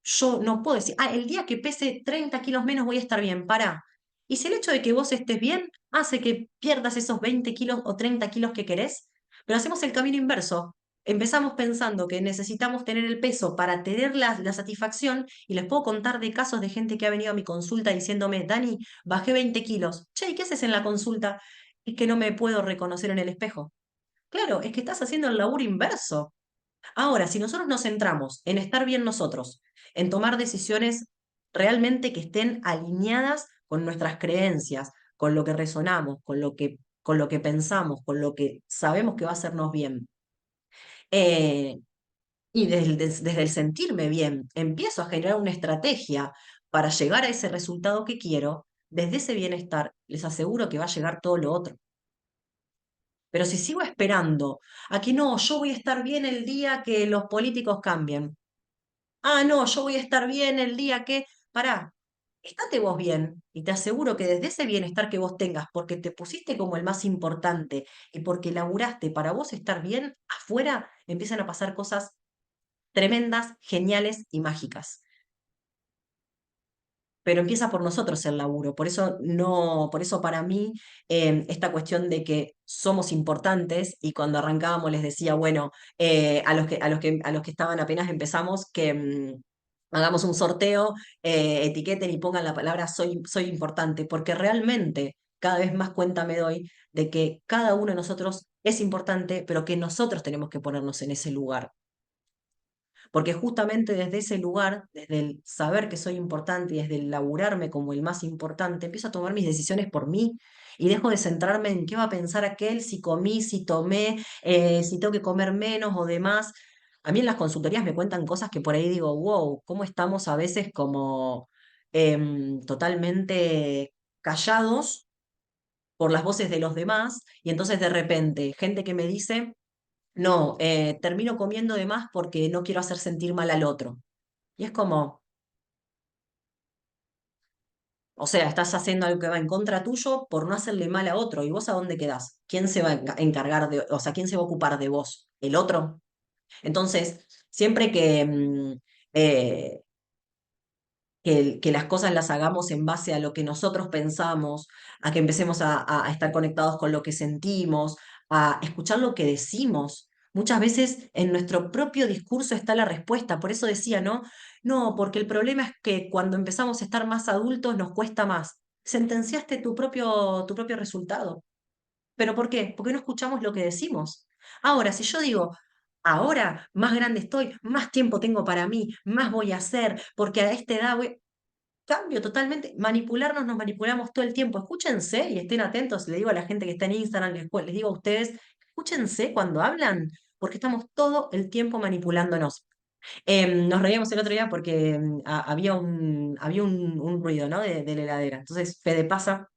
Yo no puedo decir, el día que pese 30 kilos menos voy a estar bien, para. Y si el hecho de que vos estés bien hace que pierdas esos 20 kilos o 30 kilos que querés, pero hacemos el camino inverso. Empezamos pensando que necesitamos tener el peso para tener la satisfacción y les puedo contar de casos de gente que ha venido a mi consulta diciéndome, Dani, bajé 20 kilos. Che, ¿y qué haces en la consulta? Es que no me puedo reconocer en el espejo. Claro, es que estás haciendo el laburo inverso. Ahora, si nosotros nos centramos en estar bien nosotros, en tomar decisiones realmente que estén alineadas con nuestras creencias, con lo que resonamos, con lo que pensamos, con lo que sabemos que va a hacernos bien, eh, y desde el sentirme bien, empiezo a generar una estrategia para llegar a ese resultado que quiero, desde ese bienestar, les aseguro que va a llegar todo lo otro. Pero si sigo esperando a que no, yo voy a estar bien el día que los políticos cambien. No, yo voy a estar bien el día que, pará, estate vos bien y te aseguro que desde ese bienestar que vos tengas, porque te pusiste como el más importante y porque laburaste para vos estar bien, afuera empiezan a pasar cosas tremendas, geniales y mágicas. Pero empieza por nosotros el laburo. Por eso no, por eso para mí esta cuestión de que somos importantes y cuando arrancábamos les decía, bueno, a los que estaban apenas empezamos que hagamos un sorteo, etiqueten y pongan la palabra soy importante, porque realmente cada vez más cuenta me doy de que cada uno de nosotros es importante, pero que nosotros tenemos que ponernos en ese lugar. Porque justamente desde ese lugar, desde el saber que soy importante y desde el laburarme como el más importante, empiezo a tomar mis decisiones por mí y dejo de centrarme en qué va a pensar aquel, si comí, si tomé, si tengo que comer menos o demás. A mí en las consultorías me cuentan cosas que por ahí digo, wow, cómo estamos a veces como totalmente callados por las voces de los demás y entonces de repente gente que me dice no, termino comiendo de más porque no quiero hacer sentir mal al otro. Y es como, o sea, estás haciendo algo que va en contra tuyo por no hacerle mal a otro. ¿Y vos a dónde quedás? ¿Quién se va a encargar o sea, quién se va a ocupar de vos? ¿El otro? Entonces, siempre eh, que las cosas las hagamos en base a lo que nosotros pensamos, a que empecemos a estar conectados con lo que sentimos, a escuchar lo que decimos. Muchas veces en nuestro propio discurso está la respuesta. Por eso decía, ¿no? No, porque el problema es que cuando empezamos a estar más adultos nos cuesta más. Sentenciaste tu propio resultado. ¿Pero por qué? Porque no escuchamos lo que decimos. Ahora, si yo digo, ahora más grande estoy, más tiempo tengo para mí, más voy a hacer, porque a esta edad voy... Cambio totalmente. Manipularnos, nos manipulamos todo el tiempo. Escúchense y estén atentos. Le digo a la gente que está en Instagram, les digo a ustedes, escúchense cuando hablan, porque estamos todo el tiempo manipulándonos. Nos reíamos el otro día porque había un ruido, ¿no? De la heladera. Entonces Fede pasa,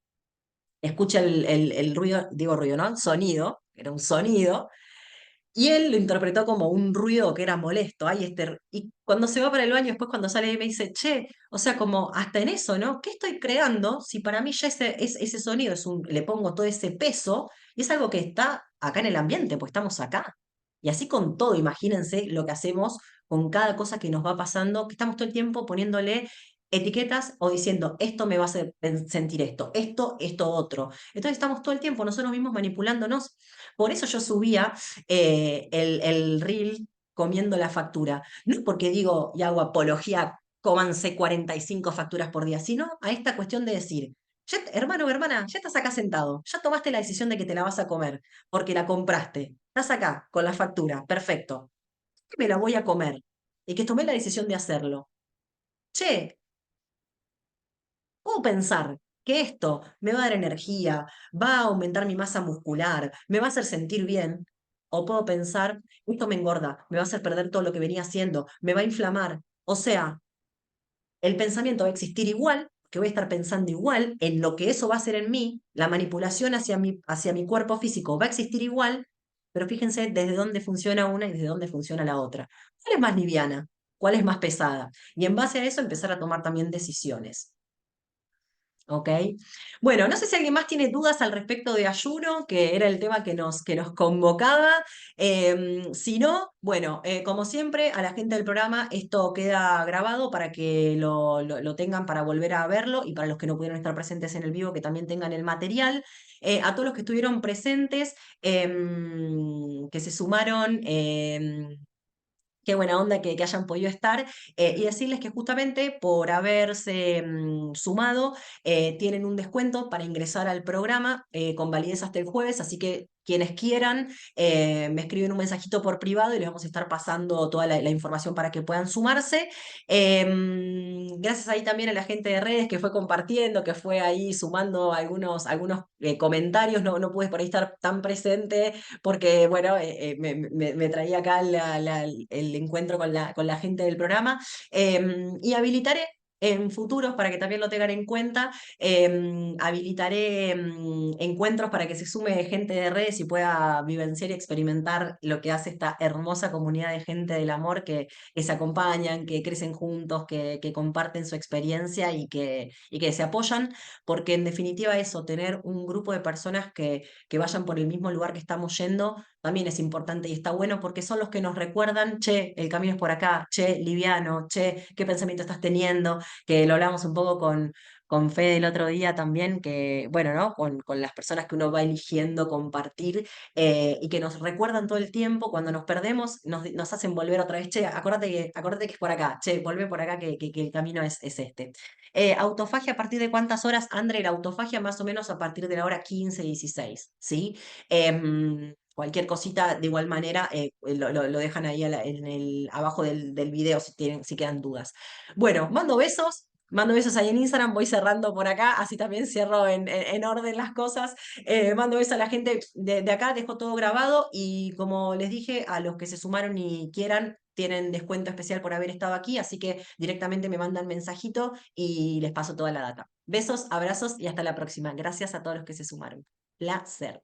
escucha el ruido, digo ruido, ¿no? Sonido, era un sonido, y él lo interpretó como un ruido que era molesto. Ay, y cuando se va para el baño, después cuando sale me dice, che, o sea, como hasta en eso, ¿no? ¿Qué estoy creando si para mí ya ese sonido le pongo todo ese peso y es algo que está acá en el ambiente, pues estamos acá. Y así con todo, imagínense lo que hacemos con cada cosa que nos va pasando, que estamos todo el tiempo poniéndole etiquetas o diciendo, esto me va a hacer sentir esto otro. Entonces estamos todo el tiempo nosotros mismos manipulándonos. Por eso yo subía el reel comiendo la factura. No es porque digo y hago apología, cómanse 45 facturas por día, sino a esta cuestión de decir, hermano o hermana, ya estás acá sentado, ya tomaste la decisión de que te la vas a comer, porque la compraste, estás acá con la factura, perfecto, me la voy a comer, y que tomé la decisión de hacerlo. Che, puedo pensar que esto me va a dar energía, va a aumentar mi masa muscular, me va a hacer sentir bien. O puedo pensar, esto me engorda, me va a hacer perder todo lo que venía haciendo, me va a inflamar. O sea, el pensamiento va a existir igual, que voy a estar pensando igual en lo que eso va a hacer en mí, la manipulación hacia mi cuerpo físico va a existir igual, pero fíjense desde dónde funciona una y desde dónde funciona la otra. ¿Cuál es más liviana? ¿Cuál es más pesada? Y en base a eso empezar a tomar también decisiones. ¿Ok? Bueno, no sé si alguien más tiene dudas al respecto de ayuno, que era el tema que nos convocaba. Si no, bueno, como siempre, a la gente del programa esto queda grabado para que lo tengan para volver a verlo y para los que no pudieron estar presentes en el vivo, que también tengan el material. A todos los que estuvieron presentes, que se sumaron. Qué buena onda que hayan podido estar y decirles que justamente por haberse sumado tienen un descuento para ingresar al programa con validez hasta el jueves, así que quienes quieran me escriben un mensajito por privado y les vamos a estar pasando toda la información para que puedan sumarse. Gracias ahí también a la gente de redes que fue compartiendo, que fue ahí sumando algunos comentarios, no pude por ahí estar tan presente porque, bueno, me traía acá el encuentro con la gente del programa. Y habilitaré en futuros, para que también lo tengan en cuenta, habilitaré encuentros para que se sume gente de redes y pueda vivenciar y experimentar lo que hace esta hermosa comunidad de gente del amor que se acompañan, que crecen juntos, que comparten su experiencia y que se apoyan, porque en definitiva eso, tener un grupo de personas que vayan por el mismo lugar que estamos yendo, también es importante y está bueno porque son los que nos recuerdan, che, el camino es por acá, che, liviano, che, qué pensamiento estás teniendo, que lo hablamos un poco con Fede el otro día también, que, bueno, ¿no? Con las personas que uno va eligiendo compartir y que nos recuerdan todo el tiempo, cuando nos perdemos, nos hacen volver otra vez, che, acuérdate que es por acá, che, volvé por acá que el camino es este. Autofagia a partir de cuántas horas, André, la autofagia más o menos a partir de la hora 15-16, ¿sí? Cualquier cosita, de igual manera, lo dejan ahí abajo del video si quedan dudas. Bueno, mando besos ahí en Instagram, voy cerrando por acá, así también cierro en orden las cosas. Mando besos a la gente de acá, dejo todo grabado y como les dije, a los que se sumaron y quieran, tienen descuento especial por haber estado aquí, así que directamente me mandan mensajito y les paso toda la data. Besos, abrazos y hasta la próxima. Gracias a todos los que se sumaron. Placer.